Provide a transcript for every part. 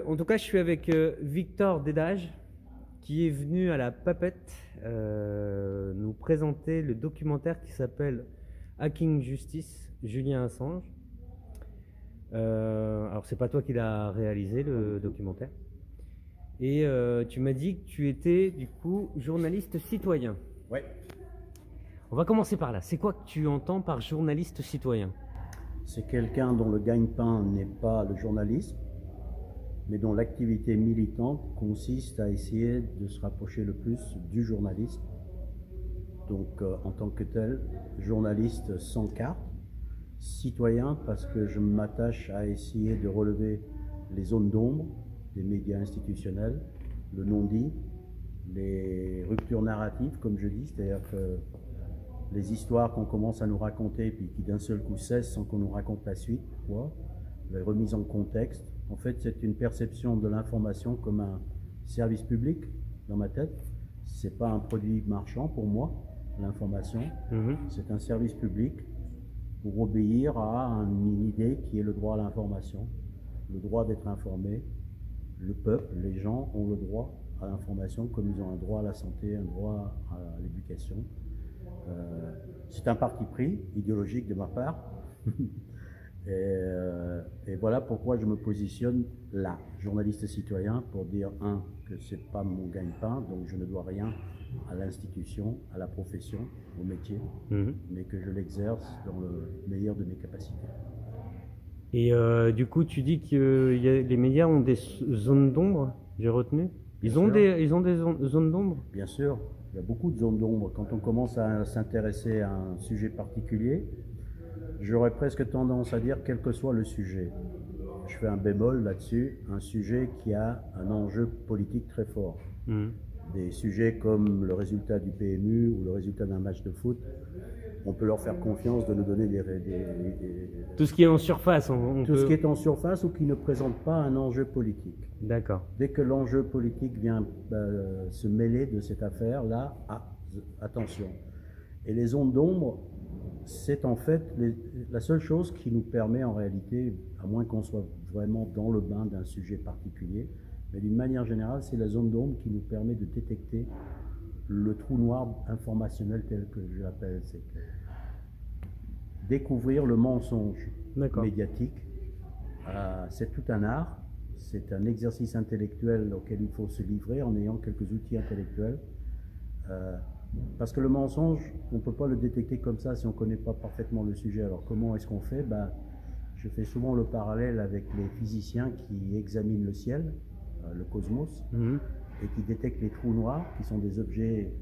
En tout cas, je suis avec Victor Dédage, qui est venu à la Papette nous présenter le documentaire qui s'appelle Hacking Justice, Julien Assange. Alors, c'est pas toi qui l'as réalisé, le documentaire. Et tu m'as dit que tu étais, du coup, journaliste citoyen. Ouais, On va commencer par là. C'est quoi que tu entends par journaliste citoyen? c'est quelqu'un dont le gagne-pain n'est pas le journalisme, mais dont l'activité militante consiste à essayer de se rapprocher le plus du journalisme. Donc en tant que tel, journaliste sans carte, citoyen parce que je m'attache à essayer de relever les zones d'ombre des médias institutionnels, le non-dit, les ruptures narratives, comme je dis, c'est-à-dire que les histoires qu'on commence à nous raconter puis qui d'un seul coup cessent sans qu'on nous raconte la suite, quoi, les remises en contexte. En fait, c'est une perception de l'information comme un service public dans ma tête. C'est pas un produit marchand pour moi, l'information. C'est un service public pour obéir à une idée qui est le droit à l'information, le droit d'être informé. Le peuple, les gens ont le droit à l'information comme ils ont un droit à la santé, un droit à l'éducation. C'est un parti pris idéologique de ma part. Et voilà pourquoi je me positionne là, journaliste citoyen, pour dire, que c'est pas mon gagne-pain, donc je ne dois rien à l'institution, à la profession, au métier, mais que je l'exerce dans le meilleur de mes capacités. Et du coup, tu dis que les médias ont des zones d'ombre, j'ai retenu. Ils ont des zones d'ombre? Bien sûr, il y a beaucoup de zones d'ombre. Quand on commence à s'intéresser à un sujet particulier, j'aurais presque tendance à dire quel que soit le sujet. Je fais un bémol là-dessus, un sujet qui a un enjeu politique très fort. Des sujets comme le résultat du PMU ou le résultat d'un match de foot, on peut leur faire confiance de nous donner Tout ce qui est en surface, tout ce qui est en surface ou qui ne présente pas un enjeu politique. D'accord. Dès que l'enjeu politique vient se mêler de cette affaire, là, attention. Et les zones d'ombre, c'est en fait la seule chose qui nous permet en réalité, à moins qu'on soit vraiment dans le bain d'un sujet particulier, mais d'une manière générale, c'est la zone d'ombre qui nous permet de détecter le trou noir informationnel tel que je l'appelle. C'est découvrir le mensonge médiatique. C'est tout un art, c'est un exercice intellectuel auquel il faut se livrer en ayant quelques outils intellectuels. Parce que le mensonge, on ne peut pas le détecter comme ça si on ne connaît pas parfaitement le sujet. Alors comment est-ce qu'on fait? Je fais souvent le parallèle avec les physiciens qui examinent le ciel, le cosmos, et qui détectent les trous noirs, qui sont des objets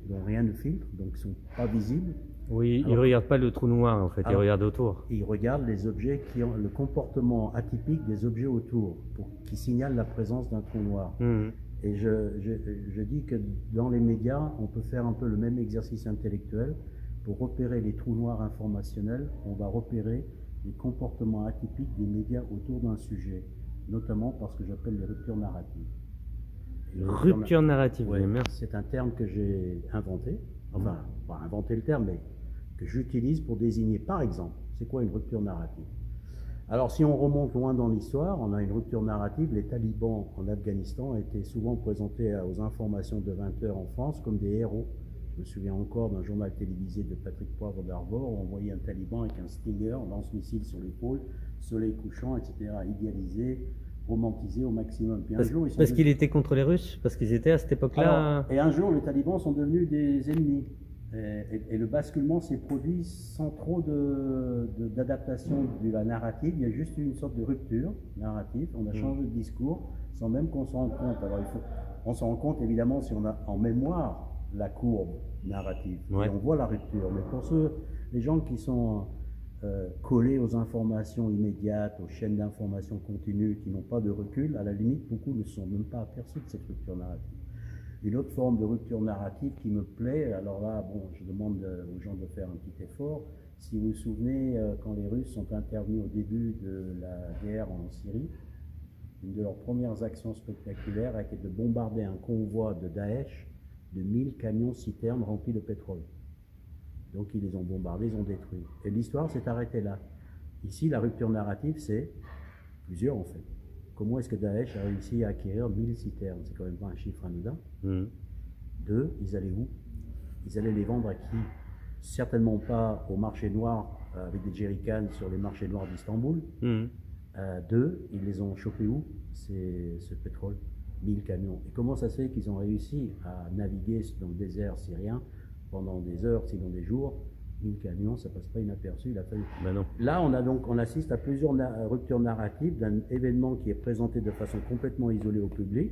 dont rien ne filtre, donc qui ne sont pas visibles. Oui, ils ne regardent pas le trou noir en fait, ils regardent autour. Ils regardent les objets qui ont le comportement atypique des objets autour, qui signalent la présence d'un trou noir. Et je dis que dans les médias, on peut faire un peu le même exercice intellectuel. Pour repérer les trous noirs informationnels, on va repérer les comportements atypiques des médias autour d'un sujet, notamment par ce que j'appelle les ruptures narratives. Rupture narrative, oui, merci. C'est un terme que j'ai inventé, enfin, pas inventé le terme, mais que j'utilise pour désigner, par exemple, c'est quoi une rupture narrative? Alors, si on remonte loin dans l'histoire, on a une rupture narrative. Les talibans en Afghanistan étaient souvent présentés aux informations de 20h en France comme des héros. Je me souviens encore d'un journal télévisé de Patrick Poivre d'Arvor où on voyait un taliban avec un Stinger, un lance-missile sur l'épaule, soleil couchant, etc., idéalisé, romantisé au maximum. Puis parce qu'il était contre les Russes? Parce qu'ils étaient à cette époque-là... Et un jour, les talibans sont devenus des ennemis. Et le basculement s'est produit sans trop d'adaptation de la narrative. Il y a juste eu une sorte de rupture narrative. On a changé de discours sans même qu'on s'en rende compte. Alors on s'en rend compte évidemment si on a en mémoire la courbe narrative. Et on voit la rupture. Mais pour les gens qui sont collés aux informations immédiates, aux chaînes d'information continues, qui n'ont pas de recul, à la limite, beaucoup ne se sont même pas aperçus de cette rupture narrative. Une autre forme de rupture narrative qui me plaît, alors là, je demande aux gens de faire un petit effort. Si vous vous souvenez, quand les Russes sont intervenus au début de la guerre en Syrie, une de leurs premières actions spectaculaires a été de bombarder un convoi de Daesh de 1000 camions-citernes remplis de pétrole. Donc ils les ont bombardés, ils ont détruits. Et l'histoire s'est arrêtée là. Ici, la rupture narrative, c'est plusieurs en fait. comment est-ce que Daesh a réussi à acquérir 1000 citernes? C'est quand même pas un chiffre anodin. 2, ils allaient où? Ils allaient les vendre à qui? Certainement pas au marché noir avec des jerrycans sur les marchés noirs d'Istanbul. 2, ils les ont chopés où? Ce pétrole, 1000 camions. Et comment ça se fait qu'ils ont réussi à naviguer dans le désert syrien pendant des heures, sinon des jours? 1000 camions, ça passe pas inaperçu. Il a fallu... non. Là, on assiste à plusieurs ruptures narratives d'un événement qui est présenté de façon complètement isolée au public.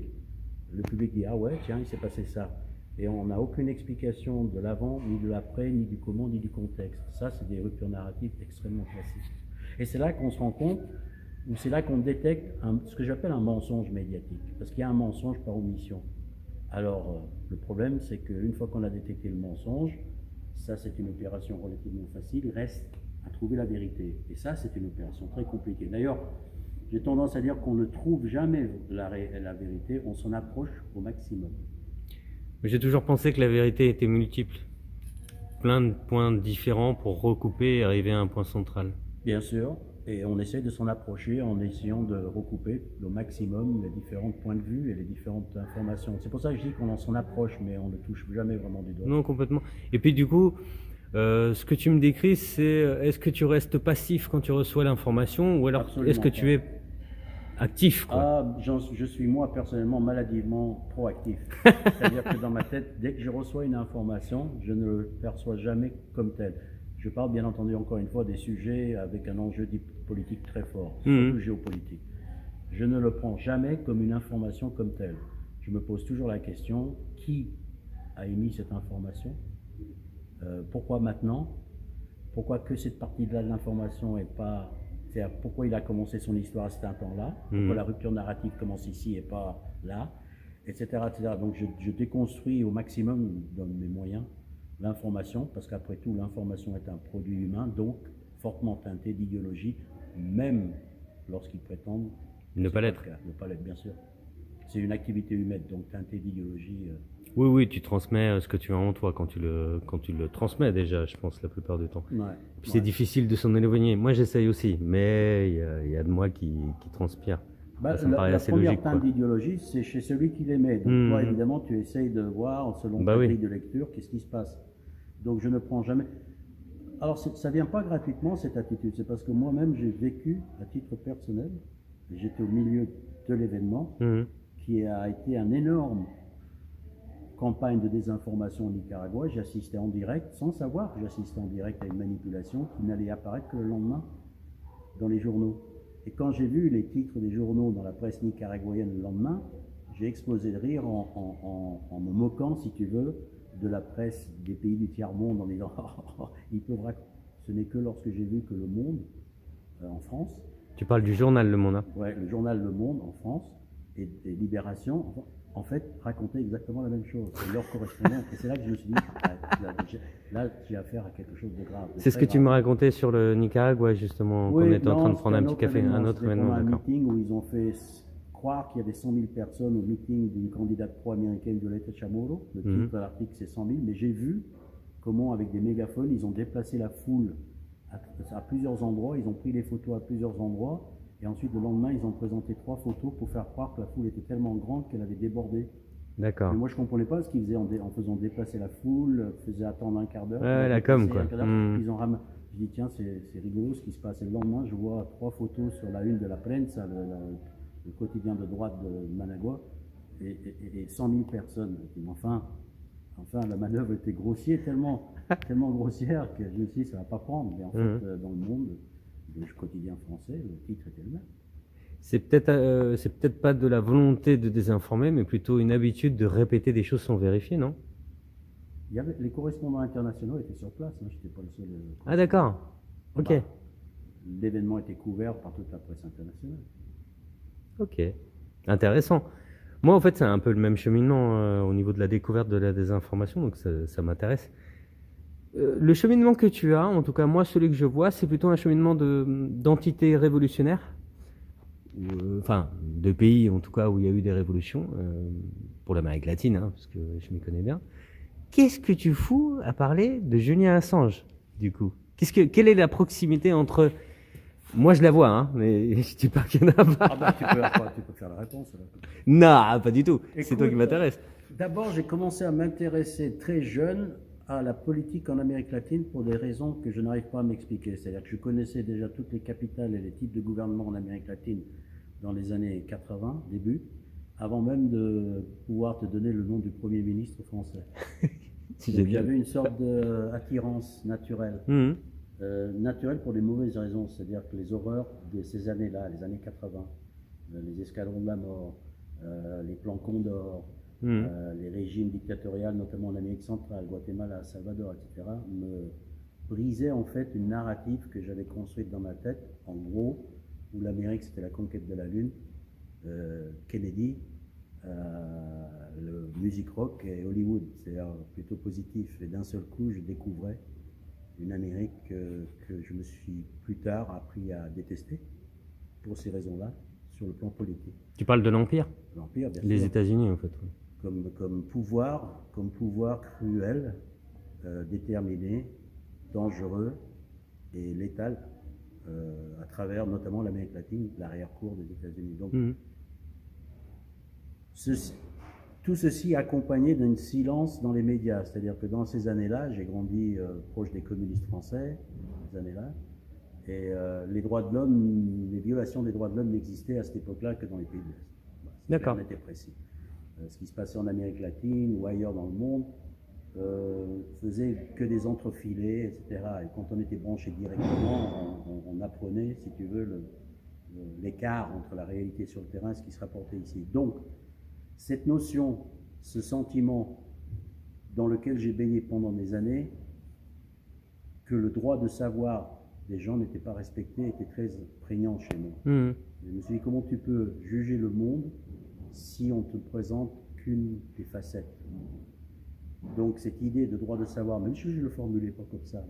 Le public dit ah ouais, tiens, il s'est passé ça. Et on n'a aucune explication de l'avant, ni de l'après, ni du comment, ni du contexte. Ça, c'est des ruptures narratives extrêmement classiques. Et c'est là qu'on se rend compte, ou c'est là qu'on détecte ce que j'appelle un mensonge médiatique. Parce qu'il y a un mensonge par omission. Alors, le problème, c'est qu'une fois qu'on a détecté le mensonge, ça, c'est une opération relativement facile. Il reste à trouver la vérité. Et ça, c'est une opération très compliquée. D'ailleurs, j'ai tendance à dire qu'on ne trouve jamais la vérité, on s'en approche au maximum. J'ai toujours pensé que la vérité était multiple. Plein de points différents pour recouper et arriver à un point central. Bien sûr, et on essaie de s'en approcher en essayant de recouper au maximum les différents points de vue et les différentes informations. C'est pour ça que je dis qu'on s'en approche, mais on ne touche jamais vraiment du doigt. Non, complètement. Et puis du coup, ce que tu me décris, c'est est-ce que tu restes passif quand tu reçois l'information ou alors est-ce que tu es actif, quoi? Ah, je suis moi personnellement maladivement proactif. C'est-à-dire que dans ma tête, dès que je reçois une information, je ne le perçois jamais comme tel. Je parle bien entendu encore une fois des sujets avec un enjeu politique très fort, surtout géopolitique. Je ne le prends jamais comme une information comme telle. Je me pose toujours la question, qui a émis cette information? Pourquoi maintenant? Pourquoi que cette partie-là de l'information est pas... C'est-à-dire pourquoi il a commencé son histoire à cet instant-là, pourquoi la rupture narrative commence ici et pas là, etc. etc. Donc je déconstruis au maximum, dans mes moyens, l'information, parce qu'après tout, l'information est un produit humain, donc fortement teinté d'idéologie, même lorsqu'ils prétendent ne pas l'être. Ne pas l'être, bien sûr. C'est une activité humaine, donc teintée d'idéologie. Oui, oui, tu transmets ce que tu as en toi quand tu le transmets déjà, je pense, la plupart du temps. Ouais, Puis c'est difficile de s'en éloigner. Moi, j'essaye aussi, mais il y a de moi qui transpire. Ça me paraît assez logique. La première teinte d'idéologie, c'est chez celui qui l'émet. Donc toi, évidemment, tu essayes de voir, selon ta grille de lecture, qu'est-ce qui se passe. Donc je ne prends jamais... Alors ça ne vient pas gratuitement, cette attitude. C'est parce que moi-même, j'ai vécu, à titre personnel, j'étais au milieu de l'événement, qui a été un énorme campagne de désinformation au Nicaragua. J'assistais en direct, sans savoir que j'assistais en direct à une manipulation qui n'allait apparaître que le lendemain dans les journaux. Et quand j'ai vu les titres des journaux dans la presse nicaraguayenne le lendemain, j'ai explosé de rire en me moquant, si tu veux, de la presse des pays du tiers-monde en disant « ils peuvent raconter ». Ce n'est que lorsque j'ai vu que Le Monde, en France... Tu parles du journal Le Monde, hein? Ouais, le journal Le Monde en France et Libération, en fait, racontaient exactement la même chose. C'est leur correspondant. Et c'est là que je me suis dit, là, j'ai affaire à quelque chose de grave. C'est ce que tu me racontais sur le Nicaragua, justement, qu'on était en train de prendre un petit café, un autre événement. Un meeting où ils ont fait croire qu'il y avait 100 000 personnes au meeting d'une candidate pro-américaine, Violeta Chamorro. Le titre de l'article, c'est 100 000. Mais j'ai vu comment, avec des mégaphones, ils ont déplacé la foule à plusieurs endroits. Ils ont pris les photos à plusieurs endroits. Et ensuite, le lendemain, ils ont présenté 3 photos pour faire croire que la foule était tellement grande qu'elle avait débordé. D'accord. Mais moi, je ne comprenais pas ce qu'ils faisaient en faisant déplacer la foule, faisaient attendre un quart d'heure. Ouais, la com, quoi. Je dis, tiens, c'est rigolo ce qui se passe. Et le lendemain, je vois 3 photos sur la une de la Prensa, le quotidien de droite de Managua, et 100 000 personnes. Enfin, la manœuvre était grossière, tellement grossière que je me suis dit, ça ne va pas prendre. Mais en fait, dans le monde, le quotidien français, le titre était le même. C'est peut-être pas de la volonté de désinformer, mais plutôt une habitude de répéter des choses sans vérifier, non? Les correspondants internationaux étaient sur place, hein, je n'étais pas le seul. Ah d'accord, ok. L'événement était couvert par toute la presse internationale. Ok, intéressant. Moi, en fait, c'est un peu le même cheminement au niveau de la découverte de la désinformation, donc ça m'intéresse. Le cheminement que tu as, en tout cas moi, celui que je vois, c'est plutôt un cheminement d'entités révolutionnaires, enfin, de pays en tout cas où il y a eu des révolutions, pour l'Amérique latine, hein, parce que je m'y connais bien. Qu'est-ce que tu fous à parler de Julian Assange, du coup? Quelle est la proximité entre Moi, je la vois, hein, mais je dis pas qu'il y en a pas. Ah bah tu peux faire la réponse. Alors. Non, pas du tout. C'est toi qui Écoute, m'intéresse. D'abord, j'ai commencé à m'intéresser très jeune à la politique en Amérique latine pour des raisons que je n'arrive pas à m'expliquer. C'est-à-dire que je connaissais déjà toutes les capitales et les types de gouvernement en Amérique latine dans les années 80, début, avant même de pouvoir te donner le nom du Premier ministre français. Donc, j'avais une sorte d'attirance naturelle. Mhm. Naturelle pour des mauvaises raisons, c'est-à-dire que les horreurs de ces années-là, les années 80, les escadrons de la mort, les plans Condor, Mhm. les régimes dictatoriaux, notamment en Amérique centrale, Guatemala, Salvador, etc., me brisaient en fait une narrative que j'avais construite dans ma tête, en gros, où l'Amérique c'était la conquête de la Lune, Kennedy, le music rock et Hollywood, c'est-à-dire plutôt positif. Et d'un seul coup, je découvrais une Amérique que je me suis plus tard appris à détester, pour ces raisons-là, sur le plan politique. Tu parles de l'Empire? L'Empire, bien Les sûr, États-Unis, en fait. comme pouvoir cruel, déterminé, dangereux et létal, à travers notamment l'Amérique latine, l'arrière-cour des États-Unis. Donc, Mhm. tout ceci accompagné d'un silence dans les médias. C'est-à-dire que dans ces années-là, j'ai grandi proche des communistes français, ces années-là, et les droits de l'homme, les violations des droits de l'homme n'existaient à cette époque-là que dans les pays de l'Est. Voilà, D'accord. On était précis. Ce qui se passait en Amérique latine ou ailleurs dans le monde faisait que des entrefilés, etc. Et quand on était branché directement, on apprenait, si tu veux, l'écart entre la réalité sur le terrain et ce qui se rapportait ici. Donc, cette notion, ce sentiment dans lequel j'ai baigné pendant des années, que le droit de savoir des gens n'était pas respecté, était très prégnant chez moi. Mhm. Je me suis dit, comment tu peux juger le monde si on te présente qu'une des facettes? Donc cette idée de droit de savoir, même si je ne le formulais pas comme ça,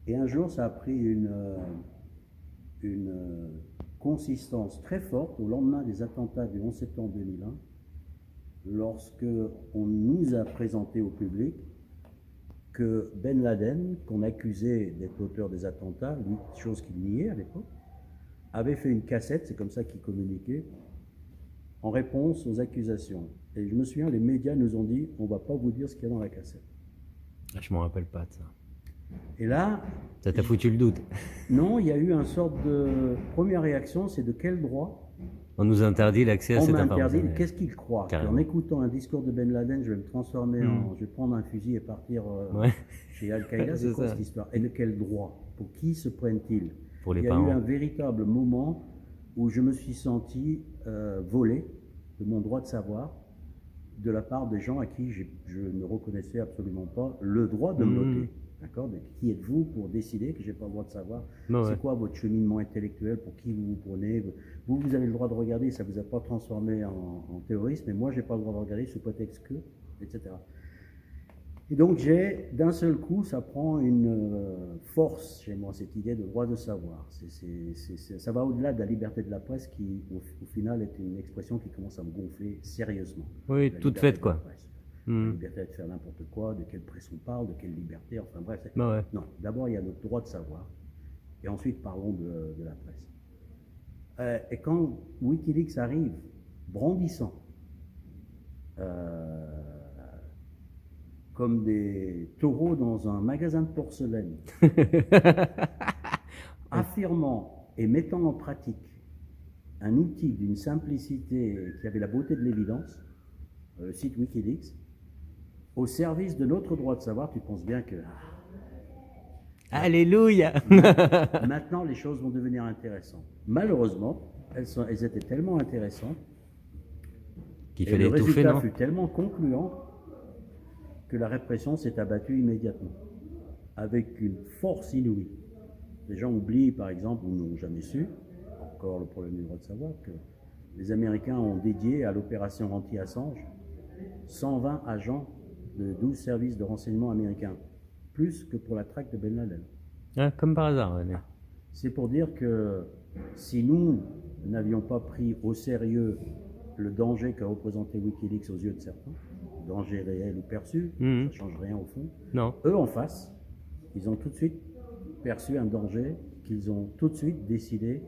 et un jour ça a pris une consistance très forte au lendemain des attentats du 11 septembre 2001, lorsque on nous a présenté au public que Ben Laden, qu'on accusait d'être l'auteur des attentats, lui, chose qu'il niait à l'époque, avait fait une cassette, c'est comme ça qu'il communiquait, en réponse aux accusations. Et je me souviens, les médias nous ont dit, on ne va pas vous dire ce qu'il y a dans la cassette. Ah, je m'en rappelle pas de ça. Et là... Ça t'a foutu le doute? Non, il y a eu une sorte de... Première réaction, c'est de quel droit On nous interdit l'accès à on cette m'interdit, information. qu'est-ce qu'il croit? Carrément. En écoutant un discours de Ben Laden, je vais me transformer en... Je vais prendre un fusil et partir Ouais. chez Al-Qaïda, c'est quoi ça. cette histoire? Et de quel droit? Pour qui se prennent-ils? Pour les Il y a parents. eu un véritable moment où je me suis senti volé de mon droit de savoir de la part des gens à qui je ne reconnaissais absolument pas le droit de me noter. D'accord? Mais qui êtes-vous pour décider que je n'ai pas le droit de savoir? Ouais. C'est quoi votre cheminement intellectuel? Pour qui vous vous prenez? Vous avez le droit de regarder, ça ne vous a pas transformé en terroriste, mais moi, je n'ai pas le droit de regarder sous prétexte que, etc. Et donc, d'un seul coup, ça prend une force chez moi, cette idée de droit de savoir. Ça va au-delà de la liberté de la presse qui, au final, est une expression qui commence à me gonfler sérieusement. Oui, La toute liberté faite, de quoi. la presse. La liberté de faire n'importe quoi, de quelle presse on parle, de quelle liberté, enfin bref. Bah ouais. Non, d'abord, il y a notre droit de savoir. Et ensuite, parlons de la presse. Et quand Wikileaks arrive, brandissant, comme des taureaux dans un magasin de porcelaine, affirmant et mettant en pratique un outil d'une simplicité qui avait la beauté de l'évidence, le site Wikileaks, au service de notre droit de savoir, tu penses bien que... Alléluia. Maintenant, les choses vont devenir intéressantes. Malheureusement, elles étaient tellement intéressantes, Qu'il et fallait le étouffer, résultat non? fut tellement concluant que la répression s'est abattue immédiatement, avec une force inouïe. Les gens oublient, par exemple, ou n'ont jamais su, encore le problème du droit de savoir, que les Américains ont dédié à l'opération anti-Assange 120 agents de 12 services de renseignement américains, plus que pour la traque de Ben Laden. Ah, comme par hasard. Ouais. C'est pour dire que si nous n'avions pas pris au sérieux le danger que représentait Wikileaks aux yeux de certains, danger réel ou perçu, ça ne change rien au fond, Non. eux en face, ils ont tout de suite perçu un danger qu'ils ont tout de suite décidé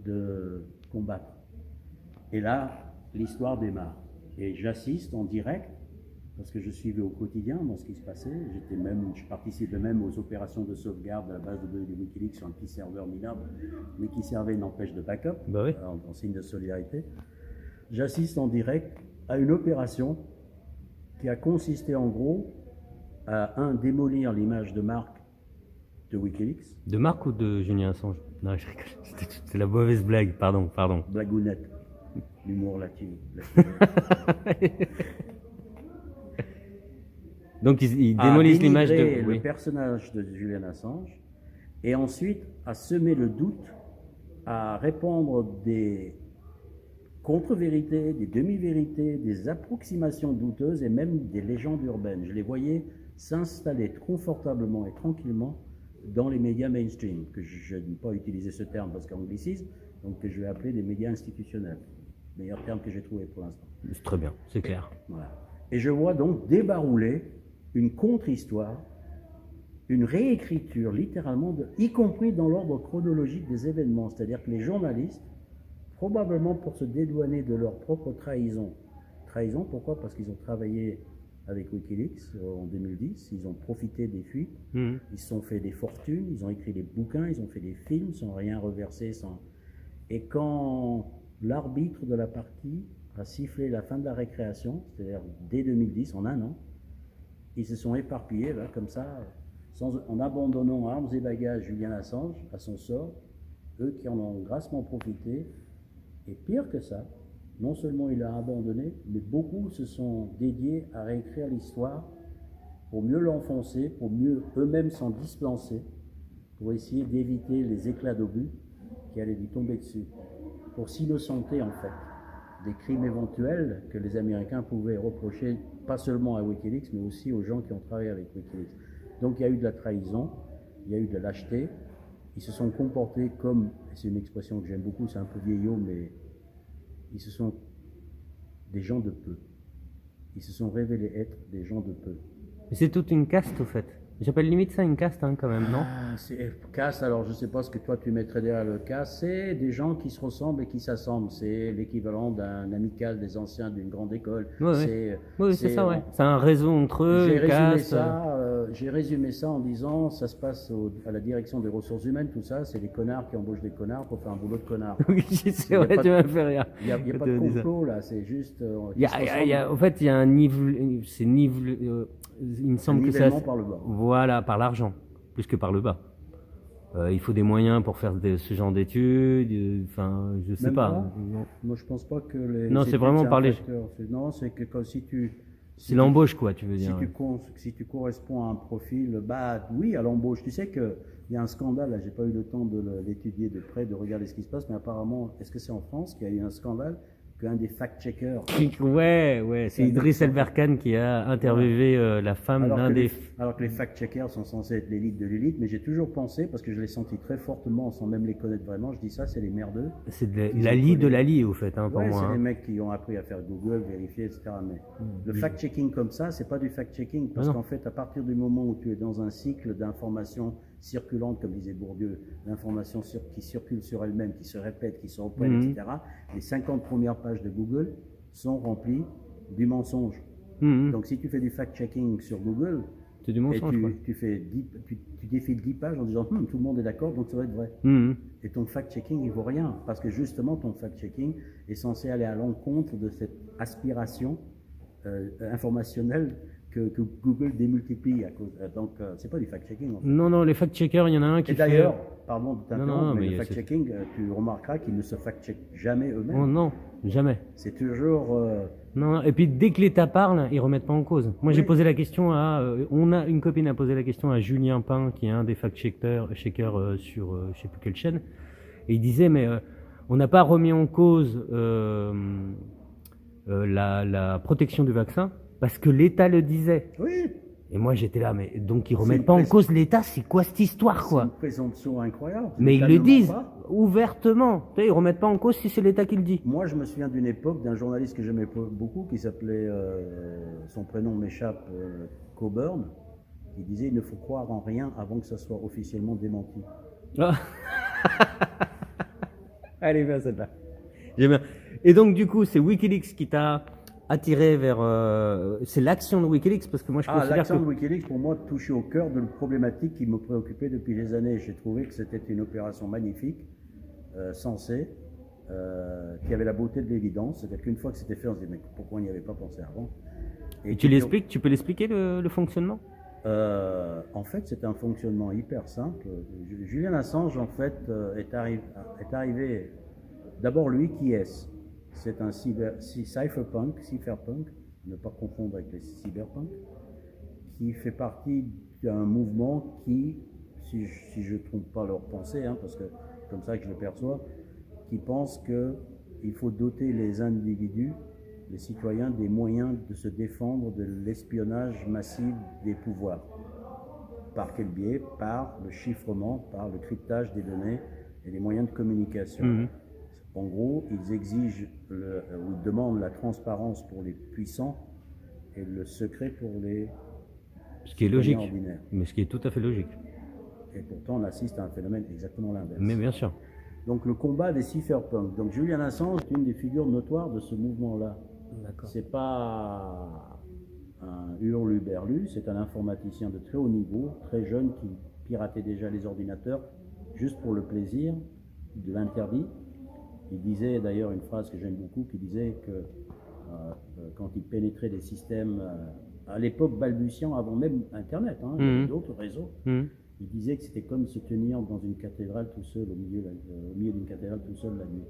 de combattre. Et là, l'histoire démarre. Et j'assiste en direct, parce que je suivais au quotidien dans ce qui se passait. Je participais même aux opérations de sauvegarde de la base de données de Wikileaks sur un petit serveur minable, mais qui servait, n'empêche, de backup, Bah oui. en signe de solidarité. J'assiste en direct à une opération qui a consisté en gros à, démolir l'image de marque de Wikileaks. De Marc ou de Julien Assange? Non, je rigole. C'est la mauvaise blague, pardon. Blagounette. L'humour latin. Donc ils démolissent l'image de... le Oui. personnage de Julian Assange et ensuite à semer le doute, à répandre des contre-vérités, des demi-vérités, des approximations douteuses et même des légendes urbaines. Je les voyais s'installer confortablement et tranquillement dans les médias mainstream, que je n'aime pas utiliser ce terme parce qu'anglicisme, donc que je vais appeler des médias institutionnels. Meilleur terme que j'ai trouvé pour l'instant. C'est très bien, c'est clair. Voilà. Et je vois donc débarrouler une contre-histoire, une réécriture littéralement, y compris dans l'ordre chronologique des événements. C'est-à-dire que les journalistes, probablement pour se dédouaner de leur propre trahison. Trahison, pourquoi? Parce qu'ils ont travaillé avec Wikileaks en 2010, ils ont profité des fuites, ils se sont fait des fortunes, ils ont écrit des bouquins, ils ont fait des films sans rien reverser. Et quand l'arbitre de la partie a sifflé la fin de la récréation, c'est-à-dire dès 2010, en un an, ils se sont éparpillés, là, comme ça, en abandonnant armes et bagages Julian Assange à son sort, eux qui en ont grassement profité. Et pire que ça, non seulement il a abandonné, mais beaucoup se sont dédiés à réécrire l'histoire pour mieux l'enfoncer, pour mieux eux-mêmes s'en dispenser, pour essayer d'éviter les éclats d'obus qui allaient lui tomber dessus, pour s'innocenter en fait des crimes éventuels que les Américains pouvaient reprocher, pas seulement à Wikileaks, mais aussi aux gens qui ont travaillé avec Wikileaks. Donc il y a eu de la trahison, il y a eu de la lâcheté, ils se sont comportés comme, c'est une expression que j'aime beaucoup, c'est un peu vieillot, mais ils se sont des gens de peu. Ils se sont révélés être des gens de peu. Mais c'est toute une caste, au fait. J'appelle limite ça une caste, hein, quand même, non? C'est caste, alors je ne sais pas ce que toi tu mettrais derrière le caste, c'est des gens qui se ressemblent et qui s'assemblent. C'est l'équivalent d'un amical des anciens d'une grande école. Ouais, ouais. Oui, c'est ça, ouais. C'est un réseau entre eux, J'ai une résumé caste. j'ai résumé ça en disant, ça se passe à la direction des ressources humaines, tout ça, c'est des connards qui embauchent des connards pour faire un boulot de connard. Oui, c'est vrai, tu m'as fait rire. Il n'y a pas de complot là, c'est juste... En fait, il y a un niveau... C'est niveau... il me semble que ça... par le bas. Voilà, par l'argent, plus que par le bas. Il faut des moyens pour faire ce genre d'études, enfin, je sais Même pas. Non. Moi, je pense pas que les... Non, c'est vraiment par les... Non, c'est que quand si tu... C'est l'embauche, quoi, tu veux dire. Si tu corresponds à un profil, bah oui, à l'embauche. Tu sais qu'il y a un scandale, là, j'ai pas eu le temps de l'étudier de près, de regarder ce qui se passe, mais apparemment, est-ce que c'est en France qu'il y a eu un scandale qu'un des fact-checkers... Ouais, c'est Idriss Elber Khan qui a interviewé la femme d'un des... Alors que les fact-checkers sont censés être l'élite de l'élite, mais j'ai toujours pensé, parce que je l'ai senti très fortement sans même les connaître vraiment, je dis ça, c'est les merdeux. C'est l'ali de l'ali, au fait, hein, pour moi. C'est les mecs qui ont appris à faire Google, vérifier, etc. Mais le fact-checking comme ça, c'est pas du fact-checking, parce qu'en fait, à partir du moment où tu es dans un cycle d'informations circulantes, comme disait Bourdieu, l'information qui circule sur elle-même, qui se répète, qui se reprennent, etc., les 50 premières pages de Google sont remplies du mensonge. Donc si tu fais du fact-checking sur Google, c'est du mensonge, tu défiles 10 pages en disant tout le monde est d'accord, donc ça va être vrai. Et ton fact-checking, il vaut rien, parce que justement, ton fact-checking est censé aller à l'encontre de cette aspiration informationnelle que Google démultiplie. Donc, c'est pas du fact-checking. En fait. Non, les fact-checkers, il y en a un qui fait... D'ailleurs, pardon de t'interrompre, mais le fact-checking, tu remarqueras qu'ils ne se fact-checkent jamais eux-mêmes. Oh non, jamais. C'est toujours... Non, et puis dès que l'État parle, ils remettent pas en cause. Moi, j'ai posé la question à... une copine a posé la question à Julien Pain, qui est un des fact-checkers sur je sais plus quelle chaîne, et il disait, mais on n'a pas remis en cause la protection du vaccin, parce que l'État le disait. Oui. Et moi, j'étais là, mais donc ils remettent pas en cause l'État, c'est quoi cette histoire, quoi? C'est une présomption incroyable. Mais ils le disent ouvertement. Tu sais, ils remettent pas en cause si c'est l'État qui le dit. Moi, je me souviens d'une époque d'un journaliste que j'aimais beaucoup, qui s'appelait, son prénom m'échappe, Coburn, qui disait il ne faut croire en rien avant que ça soit officiellement démenti. Ah. Elle est bien celle-là. J'aime bien. Et donc du coup, c'est Wikileaks qui t'a attiré vers... c'est l'action de Wikileaks parce que moi je considère que... L'action de Wikileaks, pour moi, touchait au cœur de la problématique qui me préoccupait depuis des années. J'ai trouvé que c'était une opération magnifique, sensée, qui avait la beauté de l'évidence. C'est-à-dire qu'une fois que c'était fait, on se dit, mais pourquoi on n'y avait pas pensé avant? Et tu l'expliques, tu peux l'expliquer le fonctionnement? En fait, c'est un fonctionnement hyper simple. Julian Assange, en fait, est arrivé. D'abord, lui, qui est-ce? C'est un cypherpunk, ne pas confondre avec les cyberpunk, qui fait partie d'un mouvement qui, si je ne trompe pas leur pensée, parce que c'est comme ça que je le perçois, qui pense qu'il faut doter les individus, les citoyens, des moyens de se défendre de l'espionnage massif des pouvoirs. Par quel biais? Par le chiffrement, par le cryptage des données et les moyens de communication. Mmh. En gros, ils exigent ou ils demandent la transparence pour les puissants et le secret pour les Ce qui est logique, ordinaires. mais ce qui est tout à fait logique. Et pourtant, on assiste à un phénomène exactement l'inverse. Mais bien sûr. Donc le combat des cypherpunks. Donc Julian Assange est une des figures notoires de ce mouvement-là. D'accord. C'est pas un hurluberlu, c'est un informaticien de très haut niveau, très jeune, qui piratait déjà les ordinateurs juste pour le plaisir de l'interdit. Il disait d'ailleurs une phrase que j'aime beaucoup, qui disait que quand il pénétrait des systèmes, à l'époque balbutiant, avant même Internet, il y avait d'autres réseaux, il disait que c'était comme se tenir dans une cathédrale tout seul, au milieu d'une cathédrale tout seul la nuit.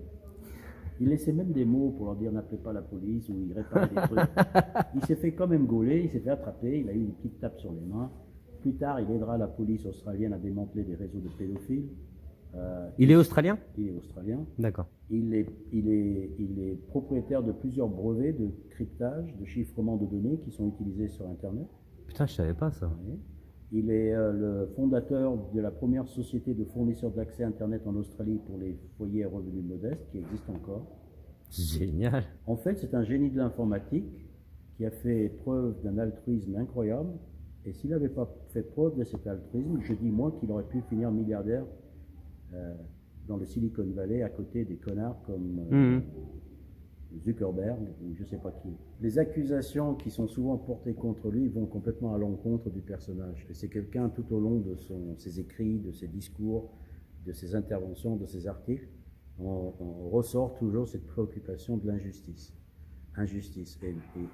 Il laissait même des mots pour leur dire n'appelez pas la police, ou il réparait des trucs. Il s'est fait quand même gauler, il s'est fait attraper, il a eu une petite tape sur les mains. Plus tard, il aidera la police australienne à démanteler des réseaux de pédophiles. Il est australien? Il est australien. D'accord. Il est propriétaire de plusieurs brevets de cryptage, de chiffrement de données qui sont utilisés sur Internet. Putain, je savais pas ça. Oui. Il est le fondateur de la première société de fournisseurs d'accès Internet en Australie pour les foyers à revenus modestes, qui existe encore. Génial. En fait, c'est un génie de l'informatique qui a fait preuve d'un altruisme incroyable. Et s'il n'avait pas fait preuve de cet altruisme, je dis moi qu'il aurait pu finir milliardaire dans le Silicon Valley à côté des connards comme Zuckerberg ou je ne sais pas qui. Les accusations qui sont souvent portées contre lui vont complètement à l'encontre du personnage. Et c'est quelqu'un tout au long de ses écrits, de ses discours, de ses interventions, de ses articles, on ressort toujours cette préoccupation de l'injustice.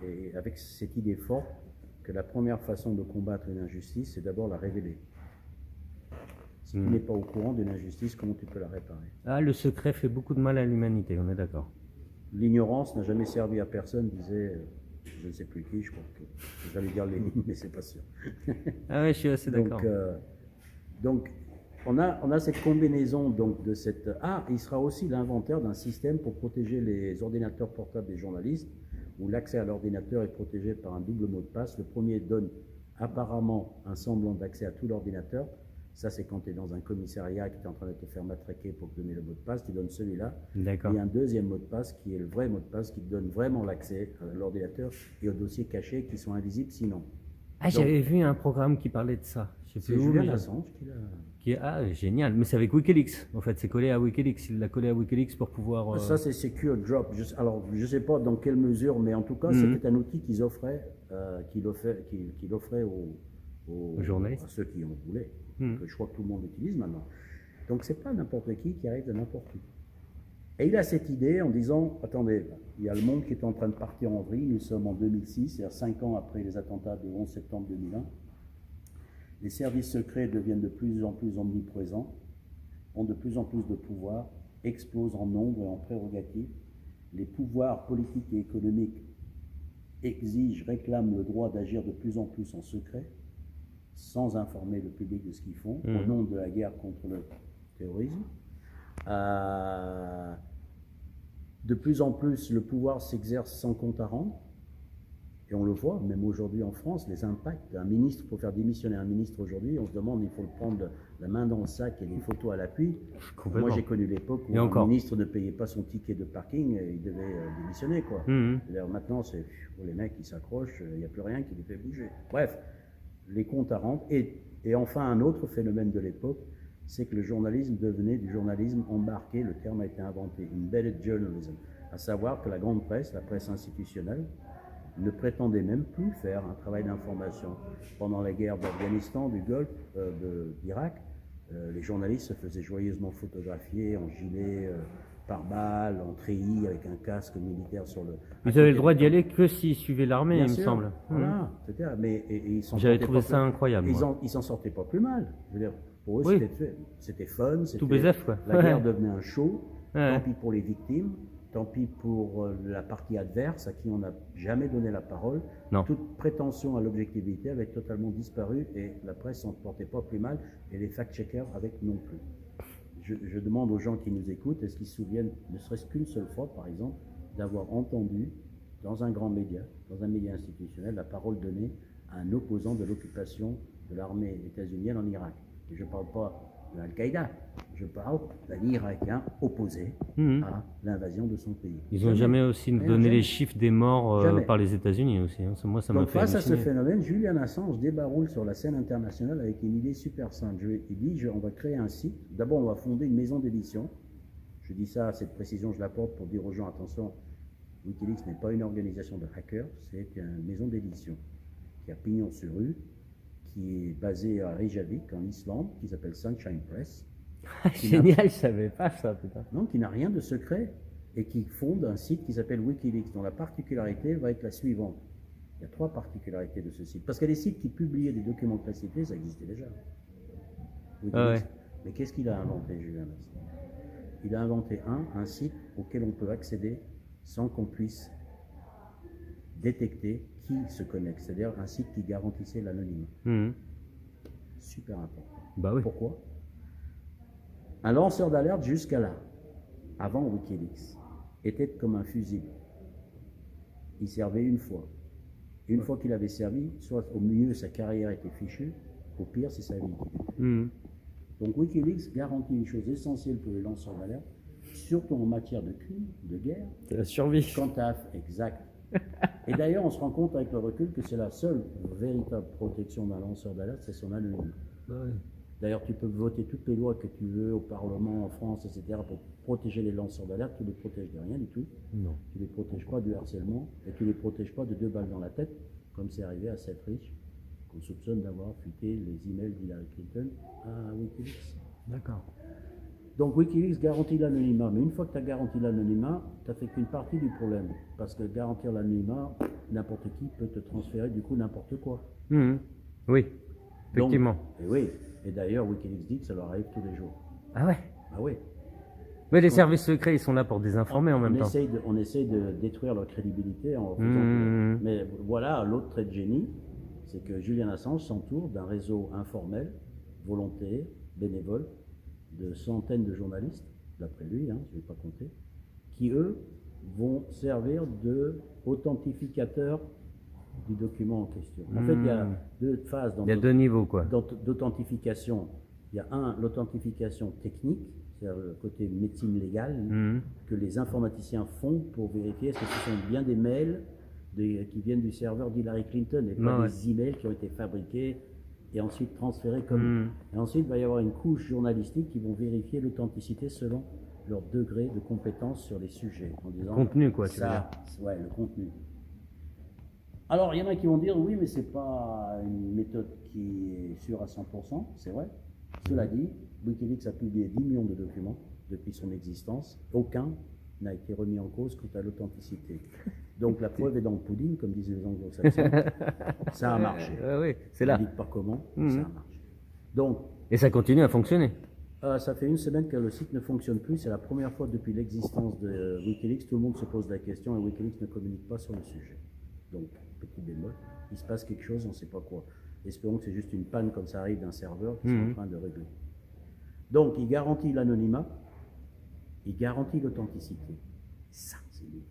Et avec cette idée forte que la première façon de combattre une injustice, c'est d'abord la révéler. Si tu n'es pas au courant d'une injustice, comment tu peux la réparer? Ah, le secret fait beaucoup de mal à l'humanité, on est d'accord. L'ignorance n'a jamais servi à personne, disait je ne sais plus qui, je crois que j'allais dire Lénine, mais c'est pas sûr. Ah ouais, je suis assez d'accord. Donc on a cette combinaison donc de cette... il sera aussi l'inventeur d'un système pour protéger les ordinateurs portables des journalistes, où l'accès à l'ordinateur est protégé par un double mot de passe. Le premier donne apparemment un semblant d'accès à tout l'ordinateur. Ça, c'est quand tu es dans un commissariat qui est en train de te faire matraquer pour te donner le mot de passe, tu donnes celui-là. D'accord. Et un deuxième mot de passe qui est le vrai mot de passe qui te donne vraiment l'accès à l'ordinateur et aux dossiers cachés qui sont invisibles sinon. Ah, j'avais vu un programme qui parlait de ça. C'est Julian Assange qui l'a... Ah, génial. Mais c'est avec Wikileaks. En fait, c'est collé à Wikileaks. Il l'a collé à Wikileaks pour pouvoir... Ça, c'est Secure Drop. Alors, je ne sais pas dans quelle mesure, mais en tout cas, c'était un outil qu'il offrait aux journalistes, à ceux qui en voulaient. Que je crois que tout le monde utilise maintenant. Donc, c'est pas n'importe qui arrive de n'importe où. Et il a cette idée en disant, attendez, il y a le monde qui est en train de partir en vrille, nous sommes en 2006, c'est-à-dire 5 ans après les attentats du 11 septembre 2001. Les services secrets deviennent de plus en plus omniprésents, ont de plus en plus de pouvoir, explosent en nombre et en prérogatives. Les pouvoirs politiques et économiques exigent, réclament le droit d'agir de plus en plus en secret, sans informer le public de ce qu'ils font, au nom de la guerre contre le terrorisme. De plus en plus, le pouvoir s'exerce sans compte à rendre. Et on le voit, même aujourd'hui en France, les impacts d'un ministre, pour faire démissionner un ministre aujourd'hui, on se demande, il faut le prendre la main dans le sac et des photos à l'appui. Moi, j'ai connu l'époque où un ministre ne payait pas son ticket de parking et il devait démissionner, quoi. Maintenant, c'est les mecs qui s'accrochent, il n'y a plus rien qui les fait bouger. Bref, les comptes à rendre. Et enfin, un autre phénomène de l'époque, c'est que le journalisme devenait du journalisme embarqué, le terme a été inventé, embedded journalism, à savoir que la grande presse, la presse institutionnelle, ne prétendait même plus faire un travail d'information. Pendant la guerre d'Afghanistan, du Golfe, d'Irak, les journalistes se faisaient joyeusement photographier en gilet pare-balles, en treillis, avec un casque militaire sur le... Ils avaient le droit d'y aller que s'ils suivaient l'armée, Bien il me sûr, semble. voilà, etc. Mais ils s'en J'avais sortaient trouvé pas ça plus- incroyable. moi. Ils s'en sortaient pas plus mal. Je veux dire, pour eux, Oui. c'était fun. Tout BZF, quoi. La guerre devenait un show. Ouais. Tant pis pour les victimes, tant pis pour la partie adverse à qui on n'a jamais donné la parole. Non. Toute prétention à l'objectivité avait totalement disparu et la presse s'en portait pas plus mal et les fact-checkers avec non plus. Je demande aux gens qui nous écoutent, est-ce qu'ils se souviennent, ne serait-ce qu'une seule fois, par exemple, d'avoir entendu dans un grand média, dans un média institutionnel, la parole donnée à un opposant de l'occupation de l'armée états-unienne en Irak. Et je ne parle pas de Al-Qaïda, je parle d'un Irakien opposé à l'invasion de son pays. Ils n'ont jamais aussi donné jamais. les chiffres des morts Jamais. par les États-Unis aussi. Hein. Moi, ça m'a Donc fait face à ce halluciner. phénomène, Julian Assange débaroule sur la scène internationale avec une idée super simple. Il dit, on va créer un site. D'abord, on va fonder une maison d'édition. Je dis ça, cette précision, je l'apporte pour dire aux gens, attention, Wikileaks n'est pas une organisation de hackers, c'est une maison d'édition qui a pignon sur rue, qui est basée à Reykjavik, en Islande, qui s'appelle Sunshine Press. Génial, je savais pas ça, putain. Non, qui n'a rien de secret et qui fonde un site qui s'appelle Wikileaks, dont la particularité va être la suivante. Il y a 3 particularités de ce site. Parce que les sites qui publiaient des documents classifiés, ça existait déjà. Wikileaks. Ouais. Mais qu'est-ce qu'il a inventé, Julien Assange? Il a inventé un site auquel on peut accéder sans qu'on puisse détecter qui se connecte. C'est-à-dire un site qui garantissait l'anonymat. Mhm. Super important. Bah oui. Pourquoi? Un lanceur d'alerte jusqu'à là, avant Wikileaks, était comme un fusible. Il servait une fois. Une fois qu'il avait servi, soit au mieux sa carrière était fichue, au pire c'est sa vie qui était. Mhm. Donc Wikileaks garantit une chose essentielle pour les lanceurs d'alerte, surtout en matière de crime, de guerre, C'est la survie. exact. Et d'ailleurs, on se rend compte avec le recul que c'est la seule véritable protection d'un lanceur d'alerte, c'est son anonymat. Bah ouais. D'ailleurs, tu peux voter toutes les lois que tu veux au Parlement, en France, etc., pour protéger les lanceurs d'alerte. Tu ne les protèges de rien du tout. Non. Tu ne les protèges pas du harcèlement et tu ne les protèges pas de 2 balles dans la tête, comme c'est arrivé à Seth Rich, qu'on soupçonne d'avoir fuité les emails d'Hillary Clinton à Wikileaks. D'accord. Donc Wikileaks garantit l'anonymat, mais une fois que tu as garanti l'anonymat, tu n'as fait qu'une partie du problème. Parce que garantir l'anonymat, n'importe qui peut te transférer du coup n'importe quoi. Mhm. Oui, effectivement. Donc, et oui, et d'ailleurs Wikileaks dit que ça leur arrive tous les jours. Ah ouais. Ah oui. Mais les services secrets, ils sont là pour désinformer en même temps. On essaye de détruire leur crédibilité en faisant... Mmh. Mais voilà, l'autre trait de génie, c'est que Julian Assange s'entoure d'un réseau informel, volontaire, bénévole, de centaines de journalistes, d'après lui, hein, je ne vais pas compter, qui eux vont servir de authentificateurs du document en question. En fait, il y a 2 phases Il y a 2 niveaux, quoi. d'authentification. Il y a l'authentification technique, c'est-à-dire le côté médecine légale, Mhm. que les informaticiens font pour vérifier est-ce que ce sont bien des mails qui viennent du serveur d'Hillary Clinton et pas Ouais. des emails qui ont été fabriqués et ensuite transférés comme... Mhm. Et ensuite, il va y avoir une couche journalistique qui vont vérifier l'authenticité selon leur degré de compétence sur les sujets. En disant, Contenu, quoi, tu veux ça, ouais, le contenu. Alors, il y en a qui vont dire, oui, mais c'est pas une méthode qui est sûre à 100%, c'est vrai. Cela dit, Wikileaks a publié 10 millions de documents depuis son existence. Aucun n'a été remis en cause quant à l'authenticité. Donc la preuve est dans le pudding, comme disent les anglo-saxons. Ça a marché. Oui, c'est Ne là. dites pas comment, Mhm. ça a marché. Donc, Et ça continue à fonctionner. ça fait une semaine que le site ne fonctionne plus. C'est la première fois depuis l'existence de Wikileaks. Tout le monde se pose la question et Wikileaks ne communique pas sur le sujet. Donc, petit bémol, il se passe quelque chose, on ne sait pas quoi. Espérons que c'est juste une panne comme ça arrive d'un serveur qui sont en train de régler. Donc, il garantit l'anonymat, il garantit l'authenticité. Ça, c'est lui.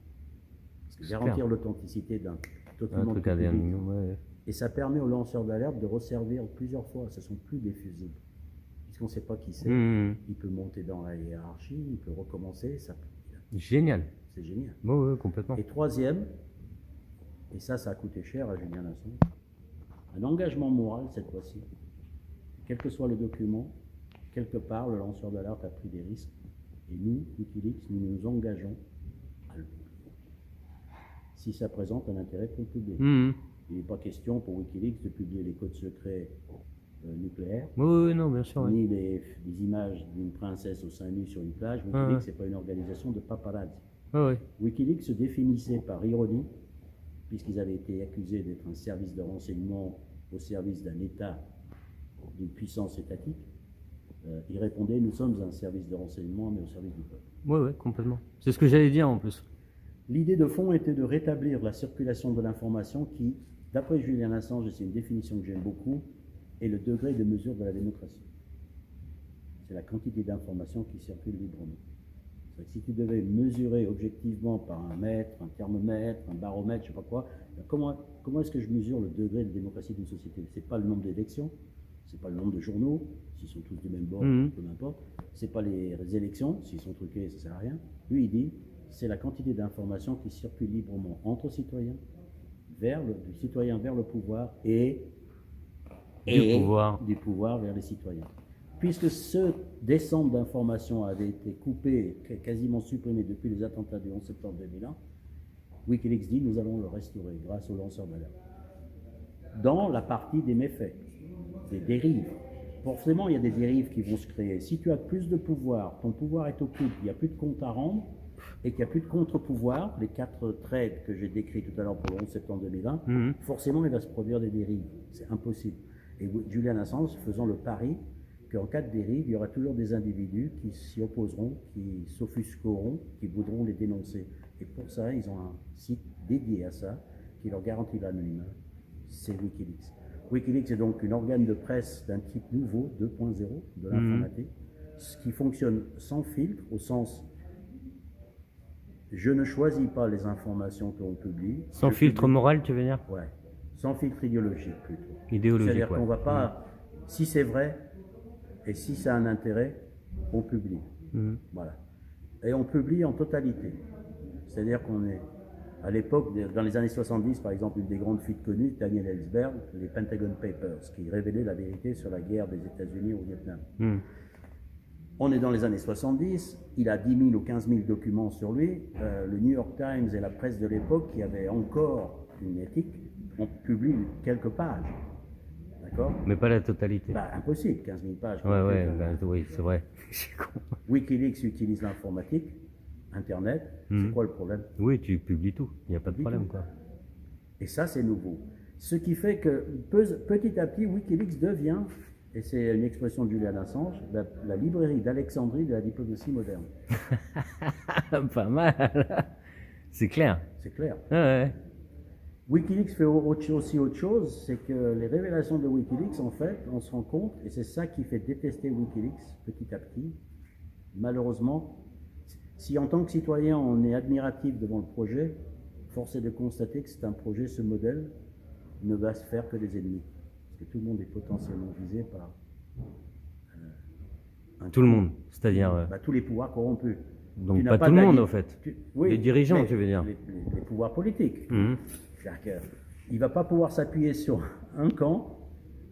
Parce que garantir l'authenticité d'un Un document truc public, ouais. et ça permet aux lanceurs d'alerte de resservir plusieurs fois. Ce ne sont plus des fusibles. Puisqu'on ne sait pas qui c'est, Mhm. il peut monter dans la hiérarchie, il peut recommencer. Génial. C'est génial. Bon, ouais, complètement. Et troisième, et ça a coûté cher à Julian Assange, un engagement moral cette fois-ci. Quel que soit le document, quelque part, le lanceur d'alerte a pris des risques. Et nous, Wikileaks, nous nous engageons à le publier. Si ça présente un intérêt pour le publier. Mhm. Il n'est pas question pour Wikileaks de publier les codes secrets nucléaires, Oui, oui, non, bien sûr. Ouais. ni les images d'une princesse au sein nu sur une plage. Wikileaks, c'est pas une organisation de paparazzi. Ouais, ouais. Wikileaks se définissait par ironie, puisqu'ils avaient été accusés d'être un service de renseignement au service d'un État, d'une puissance étatique. Ils répondaient, nous sommes un service de renseignement, mais au service du peuple. Ouais, ouais, complètement. C'est ce que j'allais dire en plus. L'idée de fond était de rétablir la circulation de l'information qui, d'après Julian Assange, et c'est une définition que j'aime beaucoup, est le degré de mesure de la démocratie. C'est la quantité d'informations qui circulent librement. C'est-à-dire que si tu devais mesurer objectivement par un mètre, un thermomètre, un baromètre, je ne sais pas quoi, comment est-ce que je mesure le degré de démocratie d'une société? Ce n'est pas le nombre d'élections, ce n'est pas le nombre de journaux, s'ils sont tous du même bord, peu importe. Ce n'est pas les élections, s'ils sont truqués, ça ne sert à rien. Lui, il dit, c'est la quantité d'informations qui circulent librement entre citoyens, du citoyen vers le pouvoir et du pouvoir vers les citoyens. Puisque ce descente d'informations avait été coupé, quasiment supprimé depuis les attentats du 11 septembre 2001, Wikileaks dit nous allons le restaurer grâce aux lanceurs d'alerte. Dans la partie des méfaits, des dérives. Forcément, il y a des dérives qui vont se créer. Si tu as plus de pouvoir, ton pouvoir est occulte, il n'y a plus de compte à rendre, et qu'il n'y a plus de contre-pouvoir, les 4 traits que j'ai décrits tout à l'heure pour le 11 septembre 2001, forcément, il va se produire des dérives. C'est impossible. Et Julian Assange faisant le pari qu'en cas de dérive, il y aura toujours des individus qui s'y opposeront, qui s'offusqueront, qui voudront les dénoncer. Et pour ça, ils ont un site dédié à ça, qui leur garantit l'anonymat. C'est Wikileaks. Wikileaks est donc un organe de presse d'un type nouveau, 2.0, de l'informatique, ce qui fonctionne sans filtre, au sens je ne choisis pas les informations que l'on publie. Sans filtre moral, tu veux dire? Ouais. Sans filtre idéologique, plutôt. Idéologique, c'est-à-dire qu'on ne va pas, si c'est vrai, et si ça a un intérêt, on publie. Voilà. Et on publie en totalité. C'est-à-dire qu'on est, à l'époque, dans les années 70, par exemple, une des grandes fuites connues, Daniel Ellsberg, les Pentagon Papers, qui révélaient la vérité sur la guerre des États-Unis au Vietnam. On est dans les années 70, il a 10 000 ou 15 000 documents sur lui. Le New York Times et la presse de l'époque, qui avait encore une éthique, ont publié quelques pages. D'accord? Mais pas la totalité. Bah, impossible, 15 000 pages. Oui, c'est vrai. Wikileaks utilise l'informatique, Internet. C'est quoi le problème? Oui, tu publies tout. Il n'y a pas de problème, quoi. Et ça, c'est nouveau. Ce qui fait que petit à petit, Wikileaks devient, et c'est une expression de Julian Assange, la librairie d'Alexandrie de la diplomatie moderne. Pas mal. C'est clair. C'est clair. Ouais. Wikileaks fait aussi autre chose, c'est que les révélations de Wikileaks, en fait, on se rend compte, et c'est ça qui fait détester Wikileaks petit à petit, malheureusement, si en tant que citoyen on est admiratif devant le projet, force est de constater que c'est un projet, ce modèle ne va se faire que des ennemis. Parce que tout le monde est potentiellement visé par... tout le monde, c'est-à-dire... tous les pouvoirs corrompus. Donc pas tout le monde, en fait. Les dirigeants, tu veux dire. Les pouvoirs politiques. Il ne va pas pouvoir s'appuyer sur un camp,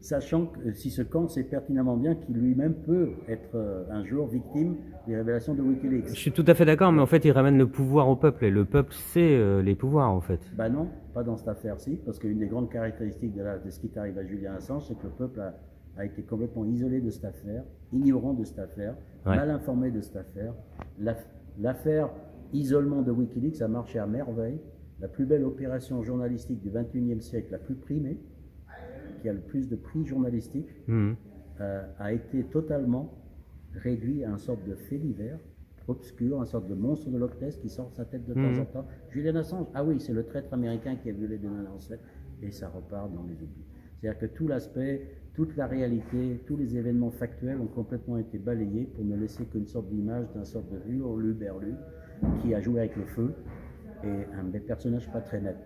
sachant que si ce camp sait pertinemment bien qu'il lui-même peut être un jour victime des révélations de Wikileaks. Je suis tout à fait d'accord, mais en fait, il ramène le pouvoir au peuple, et le peuple sait les pouvoirs, en fait. Ben non, pas dans cette affaire-ci, parce qu'une des grandes caractéristiques de ce qui t'arrive à Julian Assange, c'est que le peuple a été complètement isolé de cette affaire, ignorant de cette affaire, mal informé de cette affaire. L'affaire isolement de Wikileaks a marché à merveille. La plus belle opération journalistique du XXIe siècle, la plus primée, qui a le plus de prix journalistiques, a été totalement réduit à une sorte de fait divers, obscur, une sorte de monstre de Loch Ness qui sort sa tête de temps en temps. Julian Assange, ah oui, c'est le traître américain qui a violé des ancêtres, et ça repart dans les oublis. C'est-à-dire que tout l'aspect, toute la réalité, tous les événements factuels ont complètement été balayés pour ne laisser qu'une sorte d'image d'un sorte de hurluberlu qui a joué avec le feu, et un personnage pas très net.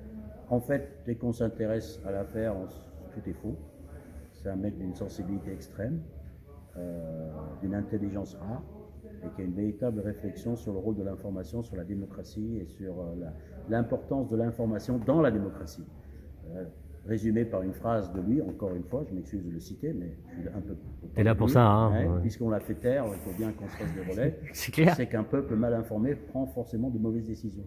En fait, dès qu'on s'intéresse à l'affaire, tout est faux. C'est un mec d'une sensibilité extrême, d'une intelligence rare, et qui a une véritable réflexion sur le rôle de l'information, sur la démocratie et sur l'importance de l'information dans la démocratie. résumé par une phrase de lui, encore une fois, je m'excuse de le citer, mais je suis un peu... T'es là pour ça, hein. Ouais. Puisqu'on l'a fait taire, il faut bien qu'on se fasse des relais. C'est clair. C'est qu'un peuple mal informé prend forcément de mauvaises décisions.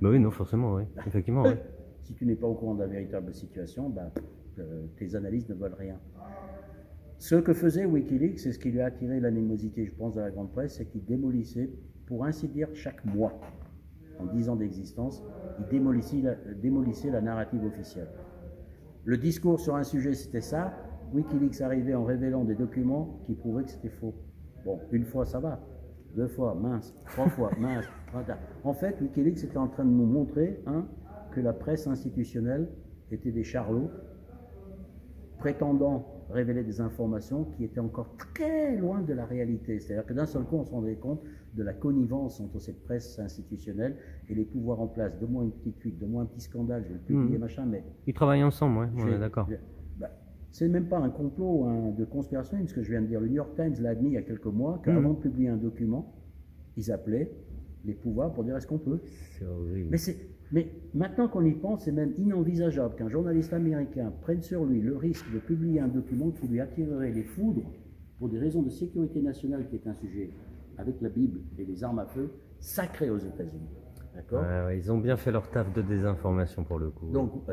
Bah oui, non, forcément, oui. Effectivement, oui. Si tu n'es pas au courant de la véritable situation, tes analyses ne valent rien. Ce que faisait Wikileaks, c'est ce qui lui a attiré l'animosité, je pense, de la grande presse, c'est qu'il démolissait, pour ainsi dire, chaque mois, en 10 ans d'existence, il démolissait la narrative officielle. Le discours sur un sujet, c'était ça. Wikileaks arrivait en révélant des documents qui prouvaient que c'était faux. Bon, une fois, ça va. 2 fois, mince. 3 fois, mince. En fait, Wikileaks était en train de nous montrer, que la presse institutionnelle était des charlots, prétendant révéler des informations qui étaient encore très loin de la réalité. C'est-à-dire que d'un seul coup, on se rendait compte de la connivence entre cette presse institutionnelle et les pouvoirs en place. Donne-moi une petite fuite, donne-moi un petit scandale, je vais le publier, machin, mais... Ils travaillent ensemble, ouais, on est d'accord. C'est même pas un complot de conspiration, ce que je viens de dire. Le New York Times l'a admis il y a quelques mois, qu'avant de publier un document, ils appelaient les pouvoirs pour dire est-ce qu'on peut. C'est horrible. Mais maintenant qu'on y pense, c'est même inenvisageable qu'un journaliste américain prenne sur lui le risque de publier un document qui lui attirerait les foudres pour des raisons de sécurité nationale, qui est un sujet avec la Bible et les armes à feu, sacré aux États-Unis. D'accord ? Ouais, ils ont bien fait leur taf de désinformation pour le coup. Donc,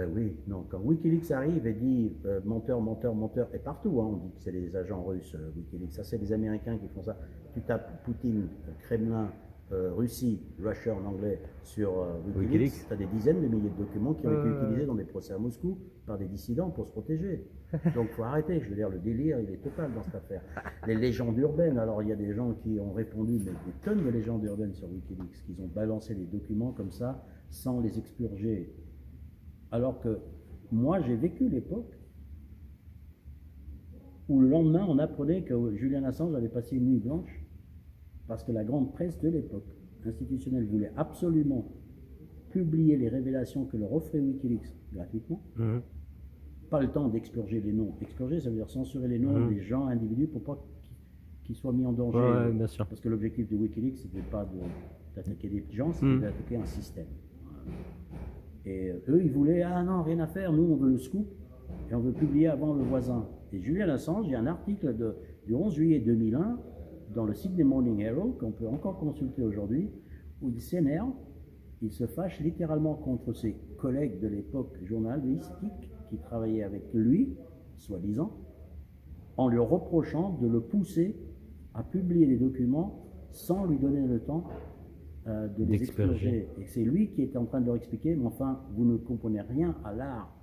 quand Wikileaks arrive et dit menteur, menteur, menteur, et partout, on dit que c'est les agents russes, Wikileaks, ça c'est les Américains qui font ça. Tu tapes Poutine, Kremlin, Russie, Russia en anglais sur Wikileaks, tu as des dizaines de milliers de documents qui ont été utilisés dans des procès à Moscou par des dissidents pour se protéger. Donc il faut arrêter, je veux dire, le délire il est total dans cette affaire. Les légendes urbaines, alors il y a des gens qui ont répondu, mais des tonnes de légendes urbaines sur Wikileaks, qu'ils ont balancé des documents comme ça, sans les expurger. Alors que moi j'ai vécu l'époque où le lendemain on apprenait que Julian Assange avait passé une nuit blanche, parce que la grande presse de l'époque institutionnelle voulait absolument publier les révélations que leur offrait Wikileaks gratuitement. Pas le temps d'expurger les noms. Expurger, ça veut dire censurer les noms des gens, individus, pour pas qu'ils soient mis en danger. Ouais, bien sûr. Parce que l'objectif de Wikileaks, c'était pas d'attaquer des gens, c'était d'attaquer un système. Et eux, ils voulaient, ah non, rien à faire, nous on veut le scoop, et on veut publier avant le voisin. Et Julian Assange, il y a un article du 11 juillet 2001, dans le site des Morning Herald, qu'on peut encore consulter aujourd'hui, où il s'énerve, il se fâche littéralement contre ses collègues de l'époque journalistiques qui travaillaient avec lui, soi-disant, en lui reprochant de le pousser à publier les documents sans lui donner le temps de les expurger. Et c'est lui qui était en train de leur expliquer, mais enfin, vous ne comprenez rien à l'art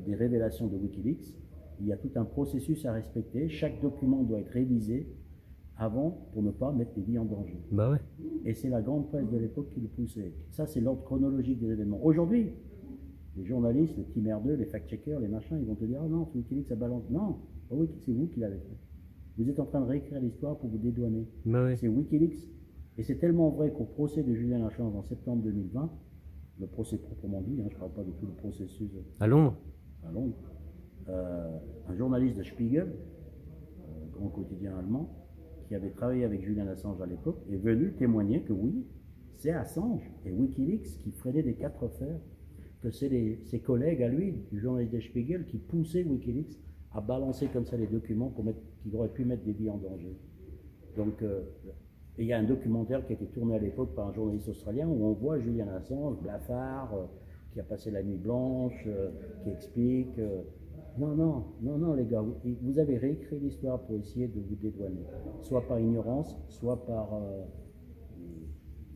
des révélations de Wikileaks. Il y a tout un processus à respecter, chaque document doit être révisé avant pour ne pas mettre les vies en danger. Bah ouais. Et c'est la grande presse de l'époque qui le poussait. Ça, c'est l'ordre chronologique des événements. Aujourd'hui, les journalistes, les petits merdeux, les fact-checkers, les machins, ils vont te dire « Ah non, c'est Wikileaks, ça balance. » Non, c'est vous qui l'avez fait. Vous êtes en train de réécrire l'histoire pour vous dédouaner. Bah ouais. C'est Wikileaks. Et c'est tellement vrai qu'au procès de Julian Assange en septembre 2020, le procès proprement dit, je ne parle pas de tout le processus à Londres, un journaliste de Spiegel, grand quotidien allemand, qui avait travaillé avec Julian Assange à l'époque, est venu témoigner que oui, c'est Assange et Wikileaks qui freinaient des 4 fers, que c'est ses collègues à lui, du journaliste de Spiegel, qui poussaient Wikileaks à balancer comme ça les documents qui auraient pu mettre des vies en danger. Donc, il y a un documentaire qui a été tourné à l'époque par un journaliste australien où on voit Julian Assange, blafard, qui a passé la nuit blanche, qui explique... Non, les gars, vous avez réécrit l'histoire pour essayer de vous dédouaner. Soit par ignorance, soit par...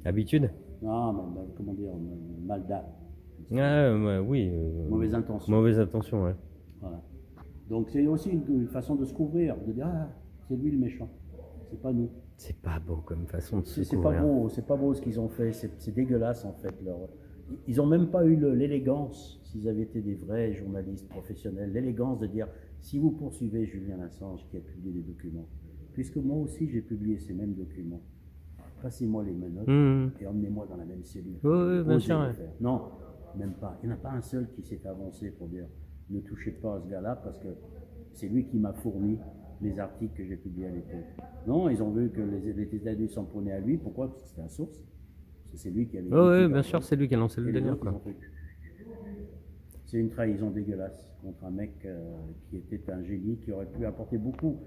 habitude. Non, mais comment dire, mal d'âme. Oui. Mauvaise intention. Mauvaise intention, ouais. Voilà. Donc c'est aussi une façon de se couvrir, de dire, ah, c'est lui le méchant, c'est pas nous. C'est pas beau comme façon de se C'est couvrir. c'est pas beau ce qu'ils ont fait, c'est dégueulasse en fait. Ils n'ont même pas eu l'élégance, s'ils avaient été des vrais journalistes professionnels, l'élégance de dire, si vous poursuivez Julian Assange qui a publié des documents, puisque moi aussi j'ai publié ces mêmes documents, passez-moi les menottes et emmenez-moi dans la même cellule. Oui, bien sûr. Ouais. Non, même pas. Il n'y en a pas un seul qui s'est avancé pour dire, ne touchez pas à ce gars-là parce que c'est lui qui m'a fourni les articles que j'ai publiés à l'époque. Non, ils ont vu que les États-Unis s'en prenaient à lui. Pourquoi? Parce que c'était la source. Parce que c'est lui qui avait... Oui, bien sûr, c'est lui qui a lancé le délire. C'est une trahison dégueulasse contre un mec qui était un génie, qui aurait pu apporter beaucoup.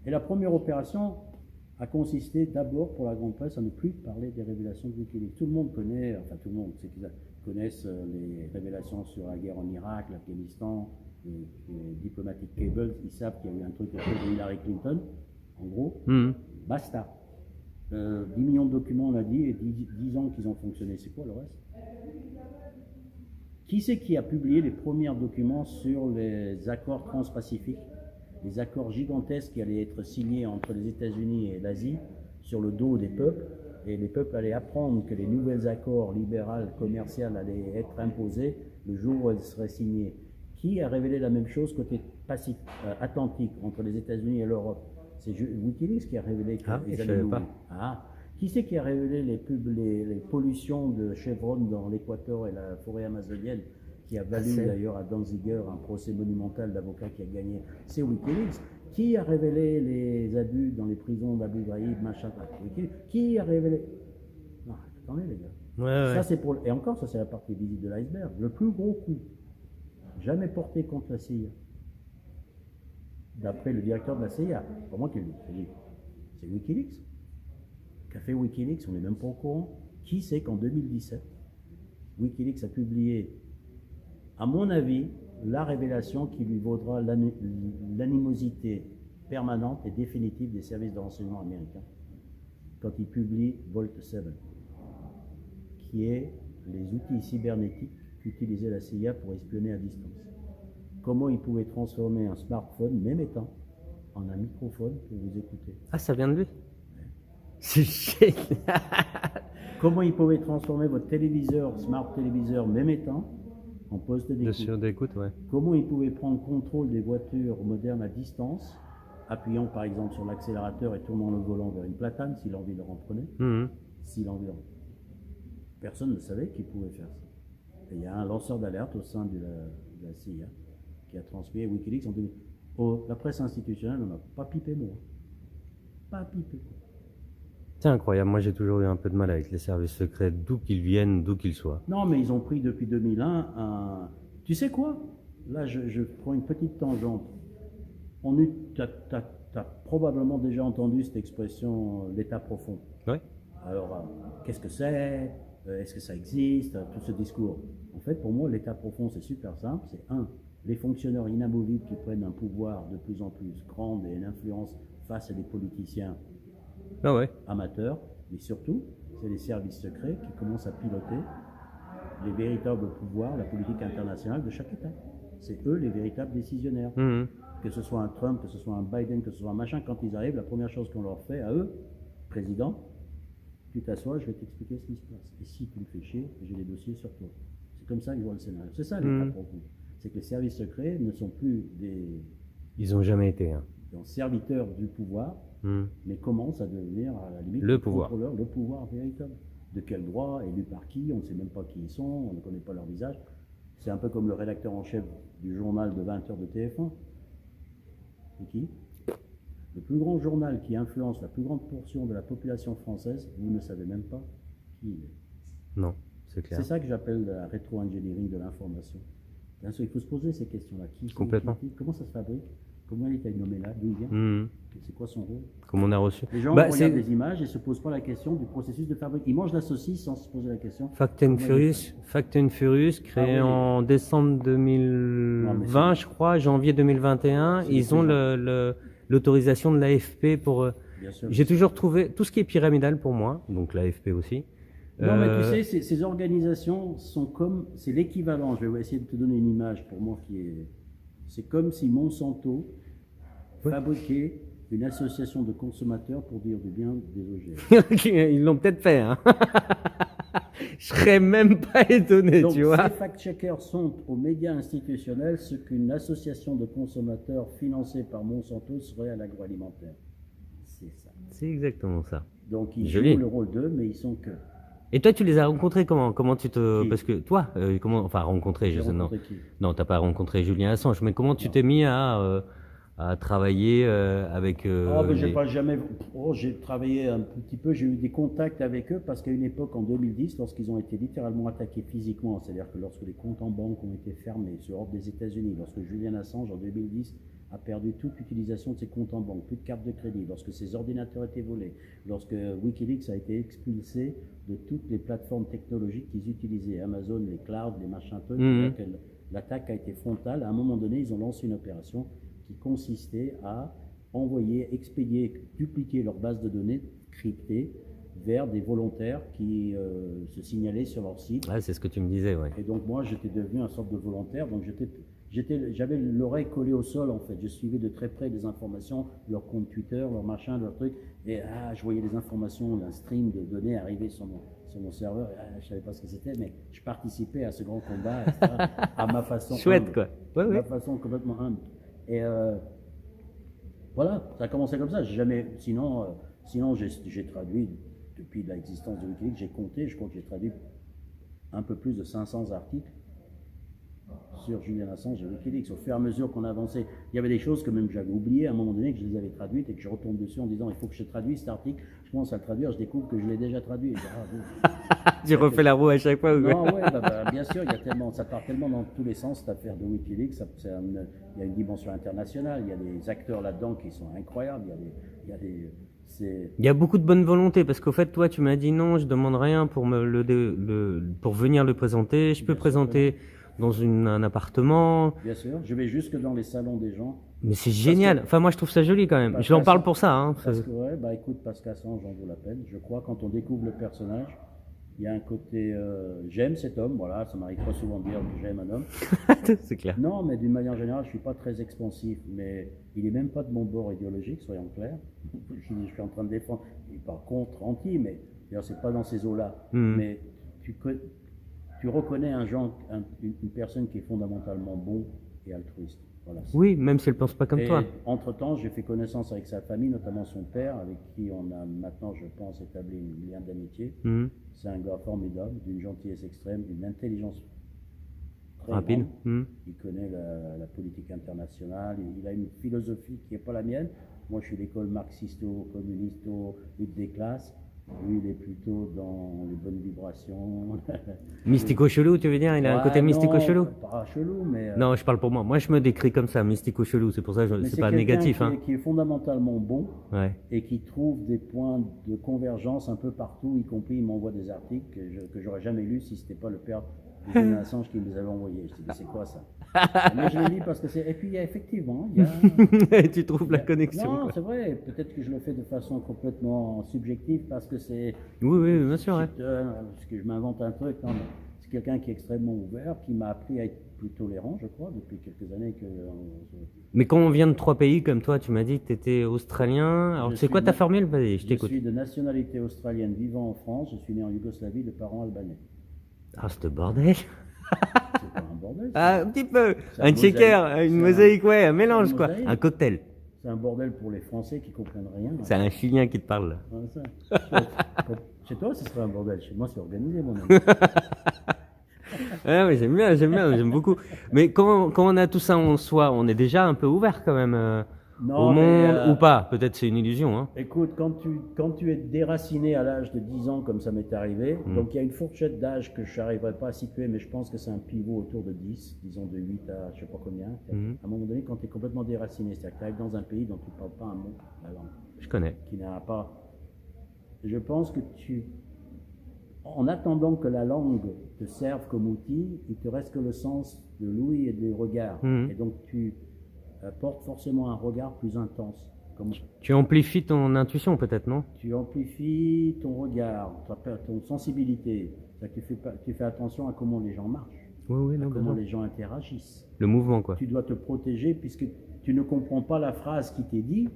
Et la première opération a consisté d'abord pour la grande presse à ne plus parler des révélations de Wikileaks. Tout le monde connaît, enfin tout le monde, ceux qui connaissent les révélations sur la guerre en Irak, l'Afghanistan, les diplomatic cables, ils savent qu'il y a eu un truc autour de Hillary Clinton, en gros. Basta. 10 millions de documents, on l'a dit, et 10 ans qu'ils ont fonctionné. C'est quoi le reste? Qui c'est qui a publié les premiers documents sur les accords transpacifiques, les accords gigantesques qui allaient être signés entre les États-Unis et l'Asie sur le dos des peuples, et les peuples allaient apprendre que les nouveaux accords libéraux, commerciaux allaient être imposés le jour où ils seraient signés. Qui a révélé la même chose côté Atlantique, entre les États-Unis et l'Europe? C'est Wikileaks qui a révélé que les savais pas. Qui c'est qui a révélé les pollutions de Chevron dans l'Équateur et la forêt amazonienne, qui a valu d'ailleurs à Danziger un procès monumental d'avocat qui a gagné? C'est Wikileaks. Qui a révélé les abus dans les prisons d'Abu Ghraib, machin? Qui a révélé? Non, attendez les gars. Ça c'est pour, et encore ça c'est la partie visible de l'iceberg. Le plus gros coup jamais porté contre la CIA, d'après le directeur de la CIA, pas moi qui le dis, c'est Wikileaks. Qu'a fait Wikileaks? On n'est même pas au courant. Qui sait qu'en 2017, Wikileaks a publié, à mon avis, la révélation qui lui vaudra l'animosité permanente et définitive des services de renseignement américains, quand il publie Vault 7, qui est les outils cybernétiques qu'utilisait la CIA pour espionner à distance. Comment il pouvait transformer un smartphone, même étant, en un microphone pour vous écouter. Ah, ça vient de lui? C'est génial. Comment il pouvait transformer votre téléviseur, smart téléviseur, même étant, en poste d'écoute. Comment il pouvait prendre contrôle des voitures modernes à distance, appuyant par exemple sur l'accélérateur et tournant le volant vers une platane, si l'envie leur en prenait. Personne ne savait qu'il pouvait faire ça. Et il y a un lanceur d'alerte au sein de la CIA qui a transmis Wikileaks en 2000. La presse institutionnelle n'en a pas pipé mot. Pas pipé. C'est incroyable, moi j'ai toujours eu un peu de mal avec les services secrets, d'où qu'ils viennent, d'où qu'ils soient. Non, mais ils ont pris depuis 2001 un... Tu sais quoi? Là, je prends une petite tangente. T'as probablement déjà entendu cette expression l'état profond. Oui. Alors, qu'est-ce que c'est? Est-ce que ça existe? Tout ce discours. En fait, pour moi, l'état profond, c'est super simple. C'est les fonctionnaires inamovibles qui prennent un pouvoir de plus en plus grand et une influence face à des politiciens amateurs, mais surtout, c'est les services secrets qui commencent à piloter les véritables pouvoirs, la politique internationale de chaque État. C'est eux les véritables décisionnaires. Que ce soit un Trump, que ce soit un Biden, que ce soit un machin, quand ils arrivent, la première chose qu'on leur fait à eux, président, tu t'assois, je vais t'expliquer ce qui se passe. Et si tu me fais chier, j'ai des dossiers sur toi. C'est comme ça que je vois le scénario. C'est ça l'état profond. C'est que les services secrets ne sont plus des... Ils n'ont jamais été. Serviteurs du pouvoir, mais commencent à devenir, à la limite, le pouvoir véritable. De quel droit, élus par qui, on ne sait même pas qui ils sont, on ne connaît pas leur visage. C'est un peu comme le rédacteur en chef du journal de 20h de TF1. C'est qui? Le plus grand journal qui influence la plus grande portion de la population française, vous ne savez même pas qui il est. Non, c'est clair. C'est ça que j'appelle la rétro-engineering de l'information. Bien sûr, il faut se poser ces questions-là. Complètement. Comment ça se fabrique? Comment il est nommé là? D'où il vient? C'est quoi son rôle? Comment on a reçu? Les gens regardent des images et ne se posent pas la question du processus de fabrique. Ils mangent la saucisse sans se poser la question. Fact and Furious, créé en décembre 2020, je crois, janvier 2021. Ils ont l'autorisation de l'AFP pour... J'ai toujours trouvé tout ce qui est pyramidal pour moi, donc l'AFP aussi. Non, mais tu sais, ces organisations sont comme... C'est l'équivalent, je vais essayer de te donner une image pour moi qui est... C'est comme si Monsanto fabriquait une association de consommateurs pour dire du bien des OGM. Ils l'ont peut-être fait, hein. Je serais même pas étonné, donc, tu vois. Ces fact-checkers sont aux médias institutionnels ce qu'une association de consommateurs financée par Monsanto serait à l'agroalimentaire. C'est ça. C'est exactement ça. Donc ils jouent le rôle d'eux, mais ils sont que... Et toi, tu les as rencontrés comment? Comment tu te... Parce que toi, comment... Enfin, rencontré, je sais, non. Non, t'as pas rencontré Julien Assange, mais comment tu t'es mis à à travailler avec Oh, mais j'ai les... pas jamais. Oh, j'ai travaillé un petit peu, j'ai eu des contacts avec eux parce qu'à une époque, en 2010, lorsqu'ils ont été littéralement attaqués physiquement, c'est-à-dire que lorsque les comptes en banque ont été fermés sur ordre des États-Unis, lorsque Julian Assange en 2010 a perdu toute utilisation de ses comptes en banque, plus de carte de crédit, lorsque ses ordinateurs étaient volés, lorsque Wikileaks a été expulsé de toutes les plateformes technologiques qu'ils utilisaient, Amazon, les clouds, les machins trucs, Mhm. l'attaque a été frontale. À un moment donné, ils ont lancé une opération qui consistait à envoyer, expédier, dupliquer leur base de données cryptée vers des volontaires qui se signalaient sur leur site. Ouais, c'est ce que tu me disais, ouais. Et donc moi, j'étais devenu un sorte de volontaire, donc j'avais l'oreille collée au sol en fait. Je suivais de très près des informations, leur compte Twitter, leur machin, leur truc, et je voyais des informations d'un stream de données arriver sur mon serveur. Et, je savais pas ce que c'était, mais je participais à ce grand combat, etc., à ma façon Chouette, humble, quoi. Ouais, ma ouais. façon complètement humble. Et voilà, ça a commencé comme ça. Sinon j'ai traduit depuis l'existence de Wikileaks, j'ai compté, je crois que j'ai traduit un peu plus de 500 articles sur Julian Assange et Wikileaks. Au fur et à mesure qu'on avançait, il y avait des choses que même j'avais oubliées à un moment donné, que je les avais traduites et que je retombe dessus en disant il faut que je traduise cet article. Je commence à le traduire, je découvre que je l'ai déjà traduit. Et je dis, Tu refais la roue à chaque fois ou quoi? non, ouais, bien sûr, ça part tellement dans tous les sens cette affaire de Wikileaks. Il y a une dimension internationale, il y a des acteurs là-dedans qui sont incroyables, il y a des Il y a beaucoup de bonne volonté parce qu'au fait, toi, tu m'as dit non, je demande rien pour pour venir le présenter. Je peux Bien sûr, présenter dans un appartement. bien sûr, je vais jusque dans les salons des gens. Mais c'est Parce génial. que, Enfin, moi, je trouve ça joli quand même. parce Je l'en parle qu'Assange- pour ça, hein. parce que, ouais, bah écoute, parce qu'Assange en vaut la peine. Je crois quand on découvre le personnage, il y a un côté j'aime cet homme, voilà, ça m'arrive pas souvent de dire que j'aime un homme. C'est clair. Non, mais d'une manière générale, je suis pas très expansif, mais il est même pas de mon bord idéologique, soyons clairs. Je suis en train de défendre, il par contre anti, mais d'ailleurs c'est pas dans ces eaux-là. Mhm. Mais tu reconnais une personne qui est fondamentalement bon et altruiste. Voilà. Oui, même si elle pense pas comme Et toi. entre-temps, j'ai fait connaissance avec sa famille, notamment son père, avec qui on a maintenant, je pense, établi un lien d'amitié. Mhm. C'est un gars formidable, d'une gentillesse extrême, d'une intelligence très Rapide. grande. Mhm. Il connaît la politique internationale, il a une philosophie qui n'est pas la mienne. Moi, je suis l'école marxisto-communisto, lutte des classes. Lui, il est plutôt dans les bonnes vibrations. Mystico chelou, tu veux dire? Il a un côté Ouais, mystico non, chelou? pas chelou, mais Non, je parle pour moi. Moi, je me décris comme ça, mystico chelou. C'est pour ça, mais c'est c'est pas quelqu'un négatif, hein. qui est fondamentalement bon Ouais. et qui trouve des points de convergence un peu partout, y compris il m'envoie des articles que j'aurais jamais lus si c'était pas le père de Julian Assange qui me les avait envoyés. Je me suis dit, c'est quoi ça? Mais je les lis parce que c'est. Et puis, il y a effectivement, Tu trouves la connexion, non, quoi. c'est vrai, peut-être que je le fais de façon complètement subjective parce que c'est. Oui, oui, bien sûr, ouais. Parce que je m'invente un truc, non, mais c'est quelqu'un qui est extrêmement ouvert, qui m'a appris à être plus tolérant, je crois, depuis quelques années que. Mais quand on vient de 3 pays comme toi, tu m'as dit que tu étais australien. Alors, Je c'est suis quoi ta na- formule? Vas-y, je Je t'écoute. suis de nationalité australienne vivant en France, je suis né en Yougoslavie de parents albanais. Ah, ce bordel. C'est pas un bordel, Ah, un petit peu. C'est Un mosaïque. shaker, une C'est mosaïque, ouais, un mélange, un quoi. mosaïque. Un cocktail. c'est un bordel pour les Français qui comprennent rien. C'est un Chilien qui te parle, là. Ouais, chez toi, ce serait un bordel. Chez moi, c'est organisé, mon ami. Ah, mais j'aime beaucoup. Mais quand on a tout ça en soi, on est déjà un peu ouvert quand même au Non, mais, monde, ou pas. Peut-être c'est une illusion, hein. écoute, quand tu es déraciné à l'âge de 10 ans, comme ça m'est arrivé, donc il y a une fourchette d'âge que je n'arriverai pas à situer, mais je pense que c'est un pivot autour de 10, disons de 8 à je sais pas combien. À un moment donné, quand tu es complètement déraciné, c'est-à-dire que tu arrives dans un pays dont tu ne parles pas un mot, la langue, Je connais. qui n'a pas. Je pense que en attendant que la langue te serve comme outil, il te reste que le sens de l'ouïe et du regard. Mhm. Et donc tu portes forcément un regard plus intense. Comme Tu amplifies ton intuition, peut-être, non? tu amplifies ton regard, ton sensibilité. C'est-à-dire que tu fais attention à comment les gens marchent, Oui, oui, à non, comment bien sûr. les gens interagissent. Le mouvement, quoi. Tu dois te protéger puisque tu ne comprends pas la phrase qui t'est dit.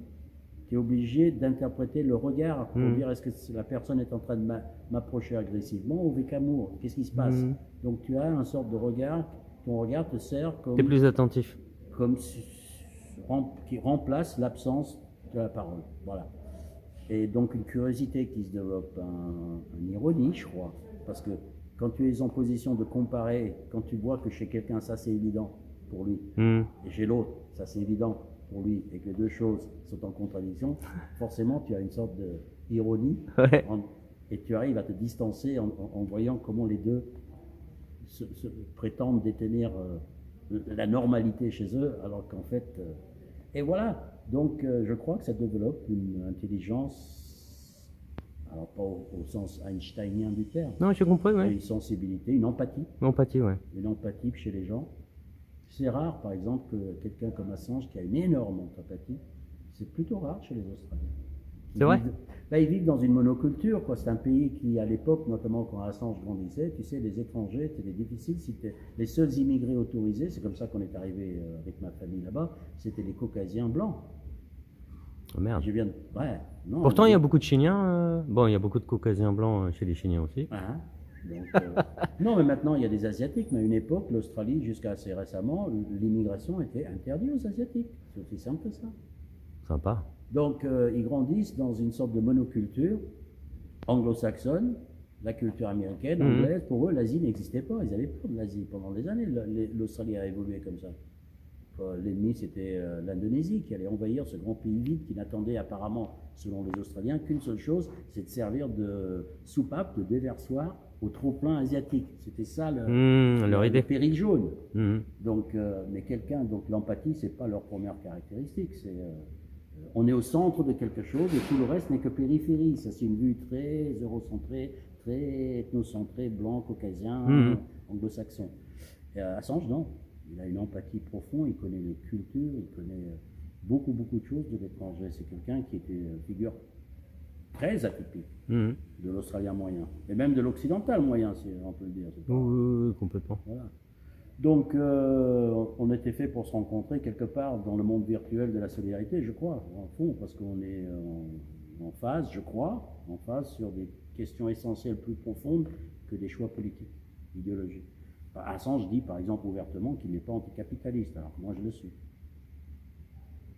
Tu es obligé d'interpréter le regard pour dire est-ce que la personne est en train de m'approcher agressivement ou avec amour. Qu'est-ce qui se passe? Donc tu as un sorte de regard, ton regard te sert T'es plus attentif. qui remplace l'absence de la parole. Voilà. Et donc une curiosité qui se développe, une ironie, je crois. Parce que quand tu es en position de comparer, quand tu vois que chez quelqu'un ça c'est évident pour lui, Hmm. et chez l'autre ça c'est évident, pour lui et que les deux choses sont en contradiction, forcément tu as une sorte d'ironie Ouais. et tu arrives à te distancer en voyant comment les deux prétendent détenir la normalité chez eux, alors qu'en fait... et voilà, donc je crois que ça développe une intelligence, alors pas au sens einsteinien du terme, Non, j'ai compris, mais ouais. une sensibilité, une empathie Ouais. chez les gens. C'est rare, par exemple, que quelqu'un comme Assange, qui a une énorme empathie, c'est plutôt rare chez les Australiens. C'est vrai? Ils vivent dans une monoculture, quoi. C'est un pays qui, à l'époque, notamment quand Assange grandissait, tu sais, les étrangers, c'était difficile. Les seuls immigrés autorisés, c'est comme ça qu'on est arrivé avec ma famille là-bas, c'était les Caucasiens blancs. Oh, merde. Je viens de... Ouais, non, Pourtant, il y a beaucoup de Chiliens. Bon, il y a beaucoup de Caucasiens blancs chez les Chiliens aussi. Hein, donc, non, mais maintenant, il y a des Asiatiques, mais à une époque, l'Australie, jusqu'à assez récemment, l'immigration était interdite aux Asiatiques. C'est aussi simple que ça. Sympa. Donc, ils grandissent dans une sorte de monoculture anglo-saxonne, la culture américaine, anglaise. Pour eux, l'Asie n'existait pas. Ils avaient peur de l'Asie pendant des années. L'Australie a évolué comme ça. L'ennemi, c'était l'Indonésie qui allait envahir ce grand pays vide qui n'attendait apparemment, selon les Australiens, qu'une seule chose, c'est de servir de soupape, de déversoir au trop-plein asiatique. C'était ça leur idée. le péril jaune. Mmh. Donc, mais donc l'empathie, c'est pas leur première caractéristique. On est au centre de quelque chose et tout le reste n'est que périphérie. Ça, c'est une vue très eurocentrée, très ethnocentrée, blanc, caucasien, anglo-saxon. Et Assange, non. Il a une empathie profonde, il connaît les cultures, il connaît beaucoup de choses de l'étranger. C'est quelqu'un qui était une figure très atypique de l'Australien moyen, et même de l'Occidental moyen, si on peut le dire. Oui, complètement. Voilà. Donc, on était fait pour se rencontrer quelque part dans le monde virtuel de la solidarité, je crois, en fond, parce qu'on est en phase, je crois, en phase sur des questions essentielles plus profondes que des choix politiques, idéologiques. Assange dit, par exemple, ouvertement qu'il n'est pas anticapitaliste, alors que moi je le suis.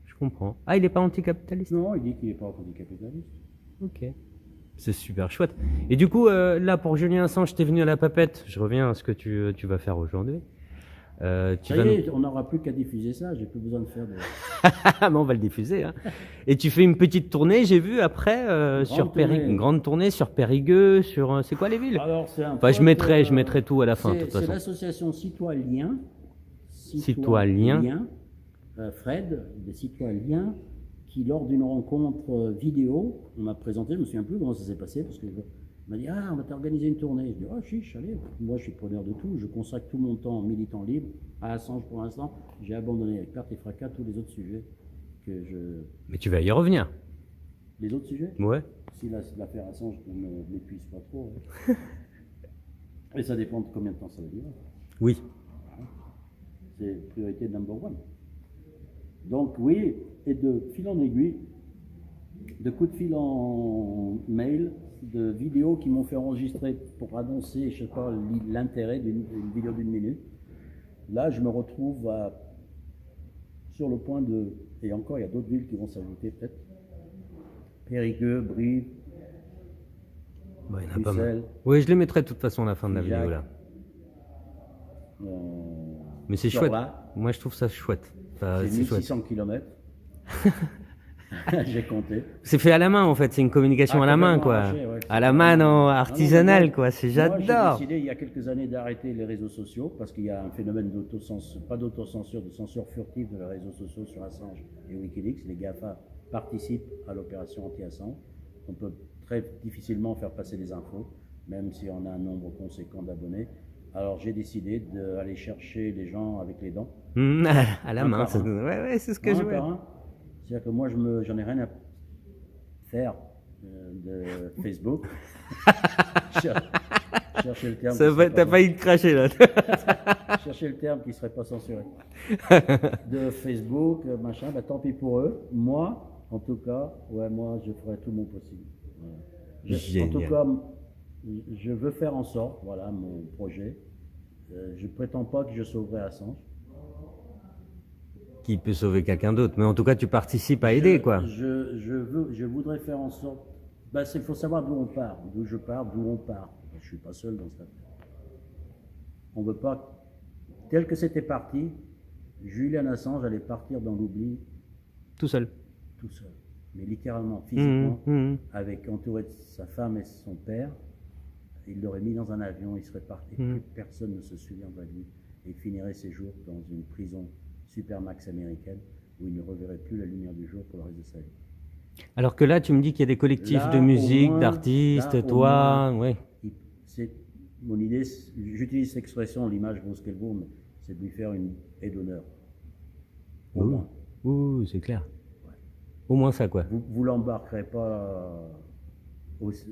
Je comprends. Ah, il n'est pas anticapitaliste? Non, il dit qu'il n'est pas anticapitaliste. Ok. C'est super chouette. Et du coup, là, pour Julien Assange, t'es venu à la papette. Je reviens à ce que tu vas faire aujourd'hui. Ça y est, on n'aura plus qu'à diffuser ça, j'ai plus besoin de faire de... Mais on va le diffuser. Hein. Et tu fais une petite tournée, j'ai vu, après, une grande tournée sur Périgueux, sur... c'est quoi les villes? Alors, c'est un enfin, je mettrai tout à la fin, de toute façon. C'est l'association Citoyen. Fred, des Citoyens, qui, lors d'une rencontre vidéo, on m'a présenté, je me souviens plus comment ça s'est passé, parce que... Il m'a dit, on va t'organiser une tournée. Je dis, chiche, allez. Moi, je suis preneur de tout. Je consacre tout mon temps militant libre. À Assange, pour l'instant, j'ai abandonné avec perte et fracas tous les autres sujets que je... Mais tu vas y revenir. Les autres sujets? Ouais. Si l'affaire Assange ne m'épuise pas trop. Ouais. Et ça dépend de combien de temps ça va durer. Oui. C'est priorité number one. Donc, oui, et de fil en aiguille, de coups de fil en mail, de vidéos qui m'ont fait enregistrer pour annoncer, je sais pas, l'intérêt d'une vidéo d'1 minute. Là, je me retrouve sur le point de... Et encore, il y a d'autres villes qui vont s'ajouter peut-être. Périgueux, Brive, Bah, il y en a Bruxelles. pas mal. Oui, je les mettrai de toute façon à la fin de la vidéo, là. Mais c'est chouette. Moi, je trouve ça chouette. C'est 1600 km. J'ai compté. C'est fait à la main en fait, c'est une communication à la main quoi. À la main, artisanale quoi, j'adore. Moi j'ai décidé il y a quelques années d'arrêter les réseaux sociaux parce qu'il y a un phénomène pas d'autocensure, de censure furtive de les réseaux sociaux sur Assange et Wikileaks. Les GAFA participent à l'opération anti-Assange. On peut très difficilement faire passer des infos, même si on a un nombre conséquent d'abonnés. Alors j'ai décidé d'aller chercher les gens avec les dents. À la main, ouais, c'est ce que je veux. C'est-à-dire que moi, j'en ai rien à faire de Facebook. Chercher le terme. T'as failli te cracher là. Chercher le terme qui serait pas censuré. De Facebook, machin, tant pis pour eux. Moi, en tout cas, moi, je ferai tout mon possible. En tout cas, je veux faire en sorte, voilà mon projet. Je prétends pas que je sauverai Assange. Qui peut sauver quelqu'un d'autre, mais en tout cas tu participes à aider quoi. Je voudrais faire en sorte, il faut savoir d'où on part, d'où je pars, d'où on part. Je suis pas seul dans cette affaire. On veut pas, tel que c'était parti, Julian Assange allait partir dans l'oubli tout seul. tout seul. Mais littéralement, Mmh, physiquement, mmh. avec entouré de sa femme et son père, il l'aurait mis dans un avion, il serait parti, Mhm. plus personne ne se souviendrait de lui. Et il finirait ses jours dans une prison supermax américaine où il ne reverrait plus la lumière du jour pour le reste de sa vie. Alors que là, tu me dis qu'il y a des collectifs Là, de au musique, moins- d'artistes, là, au toi, moins, ouais. Mon idée, j'utilise l'expression, l'image vaut ce qu'elle vaut, mais c'est de lui faire une aide d'honneur. Au Ouh. moins. Ouh, c'est clair. Ouais. Au moins ça, quoi. Vous l'embarquerez pas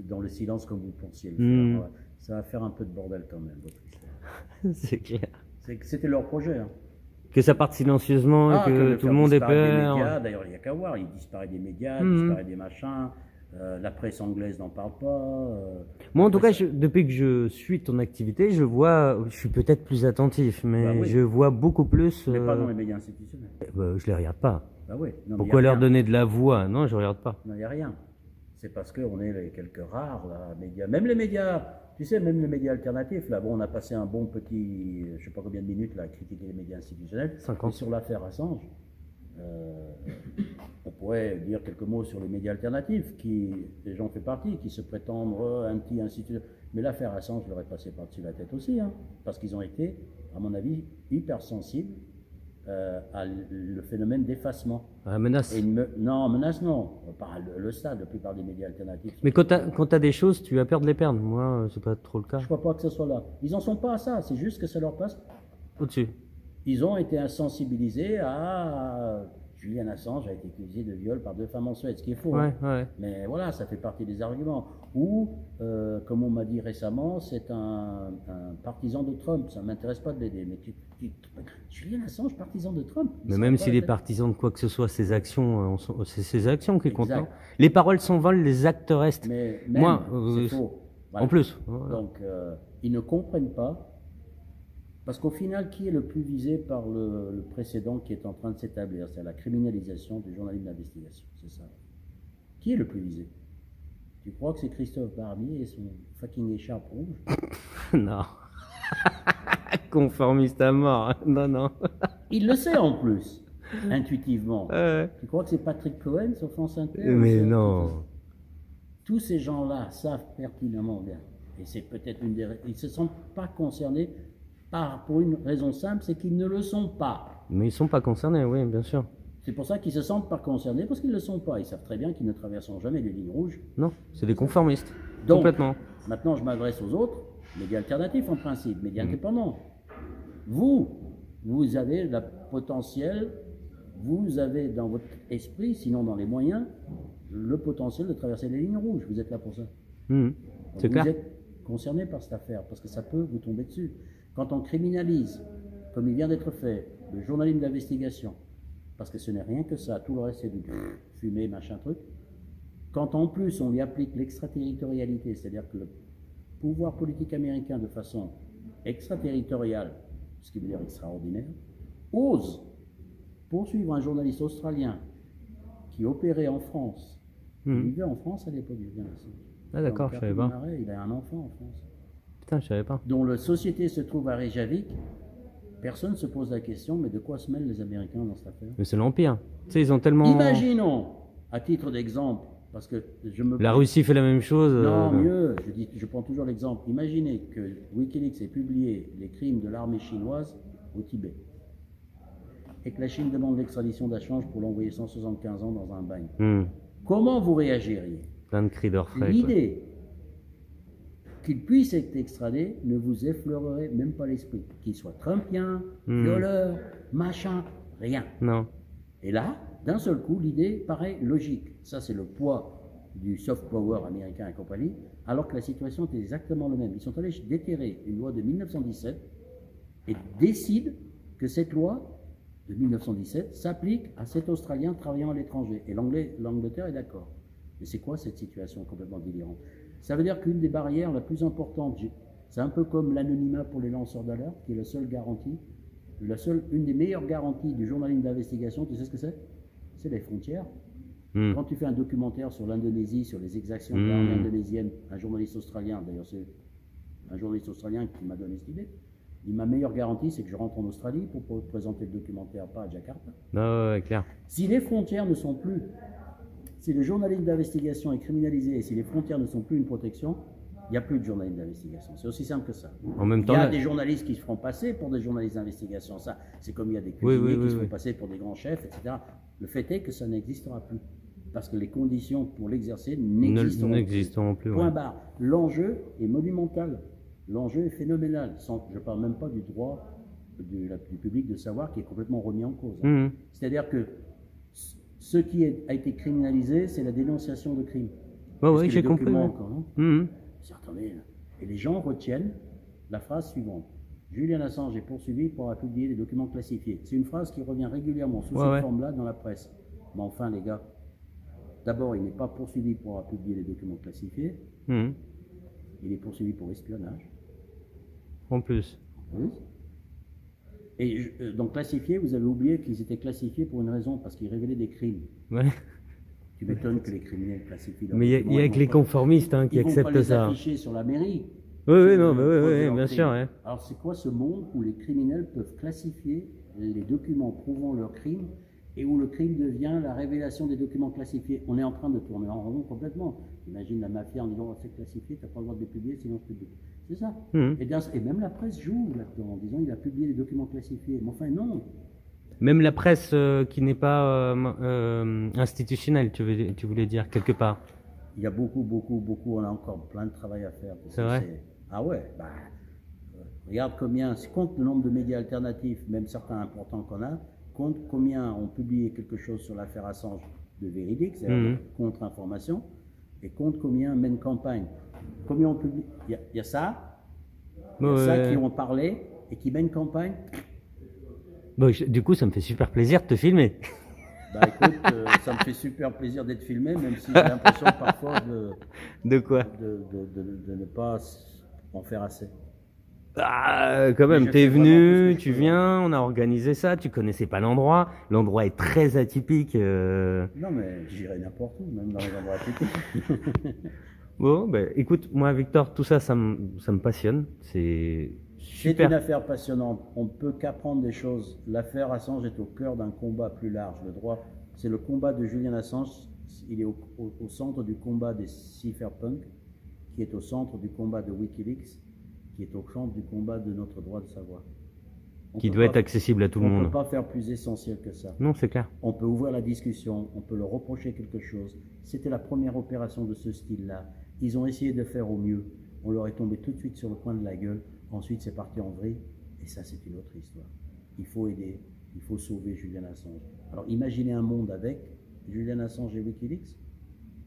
dans le silence comme vous pensiez le Hmm. faire. Ouais. Ça va faire un peu de bordel quand même, votre histoire. C'est clair. C'était leur projet. Hein. Que ça parte silencieusement et que tout le monde ait peur. D'ailleurs, il n'y a qu'à voir, il disparaît des médias, Mhm. il disparaît des machins, la presse anglaise n'en parle pas. Moi, en tout Après, cas, depuis que je suis ton activité, je suis peut-être plus attentif, mais Bah oui. je vois beaucoup plus. mais pas dans les médias institutionnels. Je les regarde pas. Bah oui. Non, mais Pourquoi y a leur rien. donner de la voix? Non, je regarde pas. Non, il n'y a rien. C'est parce qu'on est les quelques rares, là, médias. Même les médias, tu sais, même les médias alternatifs, là, bon, on a passé un bon petit, je sais pas combien de minutes, là, à critiquer les médias institutionnels. 50. Et sur l'affaire Assange, on pourrait dire quelques mots sur les médias alternatifs, qui, les gens font partie, qui se prétendent anti-institutionnels. Mais l'affaire Assange leur est passée par-dessus la tête aussi, hein, parce qu'ils ont été, à mon avis, hypersensibles à le phénomène d'effacement. Ah, menace. Non, menace non. Pas le stade, la plupart des médias alternatifs. Mais quand t'as des choses, tu as peur de les perdre. Moi, c'est pas trop le cas. Je crois pas que ce soit là. Ils en sont pas à ça, c'est juste que ça leur passe. Au-dessus. Ils ont été insensibilisés à... Julian Assange a été accusé de viol par 2 femmes en Suède, ce qui est faux. Ouais, Hein. ouais. Mais voilà, ça fait partie des arguments. Ou, comme on m'a dit récemment, c'est un partisan de Trump. Ça ne m'intéresse pas de l'aider. Mais Julian Assange, partisan de Trump. Mais même s'il est partisan de quoi que ce soit, ses actions, c'est ses actions qui comptent. Exact. Non, les paroles s'envolent, les actes restent. Mais même, Moi, c'est faux. Voilà. En plus. Voilà. Donc, ils ne comprennent pas. Parce qu'au final, qui est le plus visé par le précédent qui est en train de s'établir? C'est la criminalisation du journalisme d'investigation. C'est ça. Qui est le plus visé? Tu crois que c'est Christophe Barbier et son fucking écharpe rouge? Non. Conformiste à mort. Non, non. Il le sait en plus, intuitivement. Tu crois que c'est Patrick Cohen sur France Inter? Mais non. Tous ces gens-là savent pertinemment bien. Et c'est peut-être une des... Ils ne se sentent pas concernés pour une raison simple, c'est qu'ils ne le sont pas. Mais ils sont pas concernés, oui, bien sûr. C'est pour ça qu'ils se sentent pas concernés, parce qu'ils ne le sont pas. Ils savent très bien qu'ils ne traverseront jamais les lignes rouges. Non, c'est des conformistes. Donc, complètement. Maintenant, je m'adresse aux autres, médias alternatifs en principe, médias indépendants. Vous avez le potentiel, vous avez dans votre esprit, sinon dans les moyens, le potentiel de traverser les lignes rouges. Vous êtes là pour ça. C'est clair. Vous êtes concerné par cette affaire, parce que ça peut vous tomber dessus. Quand on criminalise, comme il vient d'être fait, le journalisme d'investigation, parce que ce n'est rien que ça, tout le reste c'est du fumée, machin truc, quand en plus on lui applique l'extraterritorialité, c'est-à-dire que le pouvoir politique américain de façon extraterritoriale, ce qui veut dire extraordinaire, ose poursuivre un journaliste australien qui opérait en France, il vivait en France à l'époque, Julian Assange. Ah d'accord, je savais pas. Il a un enfant en France. Putain, je savais pas. Dont la société se trouve à Reykjavik, personne ne se pose la question, mais de quoi se mêlent les Américains dans cette affaire? Mais c'est l'Empire. Tu sais, ils ont tellement... Imaginons, à titre d'exemple, parce que La Russie fait la même chose. Non, mieux, je prends toujours l'exemple. Imaginez que Wikileaks ait publié les crimes de l'armée chinoise au Tibet, et que la Chine demande l'extradition d'Assange pour l'envoyer 175 ans dans un bagne. Comment vous réagiriez? Plein de cris d'orfraie. L'idée qu'il puisse être extradé ne vous effleurerait même pas l'esprit. Qu'il soit trumpien, violeur, machin, rien. Non. Et là, d'un seul coup, l'idée paraît logique. Ça, c'est le poids du soft power américain et compagnie, alors que la situation est exactement la même. Ils sont allés déterrer une loi de 1917 et décident que cette loi de 1917 s'applique à cet Australien travaillant à l'étranger. Et l'Angleterre est d'accord. Mais c'est quoi cette situation complètement délirante? Ça veut dire qu'une des barrières la plus importante, c'est un peu comme l'anonymat pour les lanceurs d'alerte, qui est la seule garantie, une des meilleures garanties du journalisme d'investigation, tu sais ce que c'est? C'est les frontières. Quand tu fais un documentaire sur l'Indonésie, sur les exactions de l'armée indonésienne, un journaliste australien, d'ailleurs c'est un journaliste australien qui m'a donné cette idée, Il dit, ma meilleure garantie, c'est que je rentre en Australie pour présenter le documentaire, pas à Jakarta. Non, ouais, clair. Si les frontières ne sont plus, si le journalisme d'investigation est criminalisé et si les frontières ne sont plus une protection, il n'y a plus de journalisme d'investigation. C'est aussi simple que ça. En même Il temps, y a là- des journalistes qui se feront passer pour des journalistes d'investigation. Ça, c'est comme il y a des Oui, cuisiniers oui, qui se oui. font passer pour des grands chefs, etc. Le fait est que ça n'existera plus. Parce que les conditions pour l'exercer n'existeront plus. N'existeront plus. Point Ouais. barre. L'enjeu est monumental. L'enjeu est phénoménal. Je ne parle même pas du droit du public de savoir qui est complètement remis en cause. Mhm. C'est-à-dire que ce qui a été criminalisé, c'est la dénonciation de crimes. Ouais, Parce ouais, que j'ai les compris. documents, Ouais. quand, hein, Mhm. c'est, attendez, et les gens retiennent la phrase suivante. Julian Assange est poursuivi pour avoir publié des documents classifiés. C'est une phrase qui revient régulièrement sous Ouais, cette ouais. forme-là dans la presse. Mais enfin, les gars, d'abord, il n'est pas poursuivi pour avoir publié des documents classifiés, Mhm. il est poursuivi pour espionnage. En plus. Oui. Et donc classifiés, vous avez oublié qu'ils étaient classifiés pour une raison, parce qu'ils révélaient des crimes. Ouais. Tu m'étonnes que les criminels classifient leurs Mais il documents, y a ils que vont les pas- conformistes hein, qui Ils vont pas acceptent les ça. afficher sur la mairie. Oui, oui, non, mais Pour oui, leur bien crime. sûr. Ouais. Alors c'est quoi ce monde où les criminels peuvent classifier les documents prouvant leur crime et où le crime devient la révélation des documents classifiés? On est en train de tourner en rond complètement. Imagine la mafia en disant oh, c'est classifié, tu n'as pas le droit de les publier sinon je publie. C'est ça. Mhm. Et même la presse joue là-dedans en disant il a publié des documents classifiés. Mais enfin non. Même la presse qui n'est pas institutionnelle, tu voulais dire quelque part. Il y a beaucoup, on a encore plein de travail à faire. C'est vrai. Ah ouais, regarde combien, si compte le nombre de médias alternatifs, même certains importants qu'on a, compte combien ont publié quelque chose sur l'affaire Assange de véridique, c'est-à-dire de contre-information, et compte combien mènent campagne. Combien ont publié, il y a ça, il y a ça qui ont parlé et qui mènent campagne. Bon, du coup, ça me fait super plaisir de te filmer. Bah écoute, ça me fait super plaisir d'être filmé, même si j'ai l'impression parfois De quoi? de ne pas en faire assez. Ah, quand même, je t'es fais vraiment tout ce venu, que je tu peux. viens, on a organisé ça, tu connaissais pas l'endroit. L'endroit est très atypique. Non, mais j'irai n'importe où, même dans les endroits atypiques. Bon, ben, écoute, moi, Victor, tout ça, ça me passionne. C'est C'est super. une affaire passionnante. On ne peut qu'apprendre des choses. L'affaire Assange est au cœur d'un combat plus large. Le droit, c'est le combat de Julian Assange. Il est au centre du combat des cypherpunks, qui est au centre du combat de Wikileaks, qui est au centre du combat de notre droit de savoir. Qui doit être accessible à tout le On ne monde. peut pas faire plus essentiel que ça. Non, c'est clair. On peut ouvrir la discussion, on peut leur reprocher quelque chose. C'était la première opération de ce style-là. Ils ont essayé de faire au mieux. On leur est tombé tout de suite sur le coin de la gueule. Ensuite, c'est parti en vrille. Et ça, c'est une autre histoire. Il faut aider. Il faut sauver Julian Assange. Alors, imaginez un monde avec Julian Assange et Wikileaks.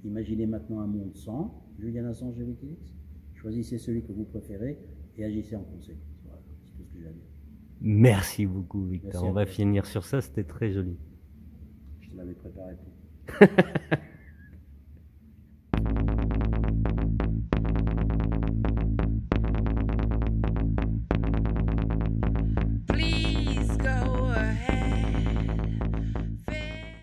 Imaginez maintenant un monde sans Julian Assange et Wikileaks. Choisissez celui que vous préférez et agissez en conséquence. Voilà, c'est tout ce que j'ai à dire. Merci beaucoup, Victor. Merci à On va toi. finir sur ça, c'était très joli. Je te l'avais préparé pour.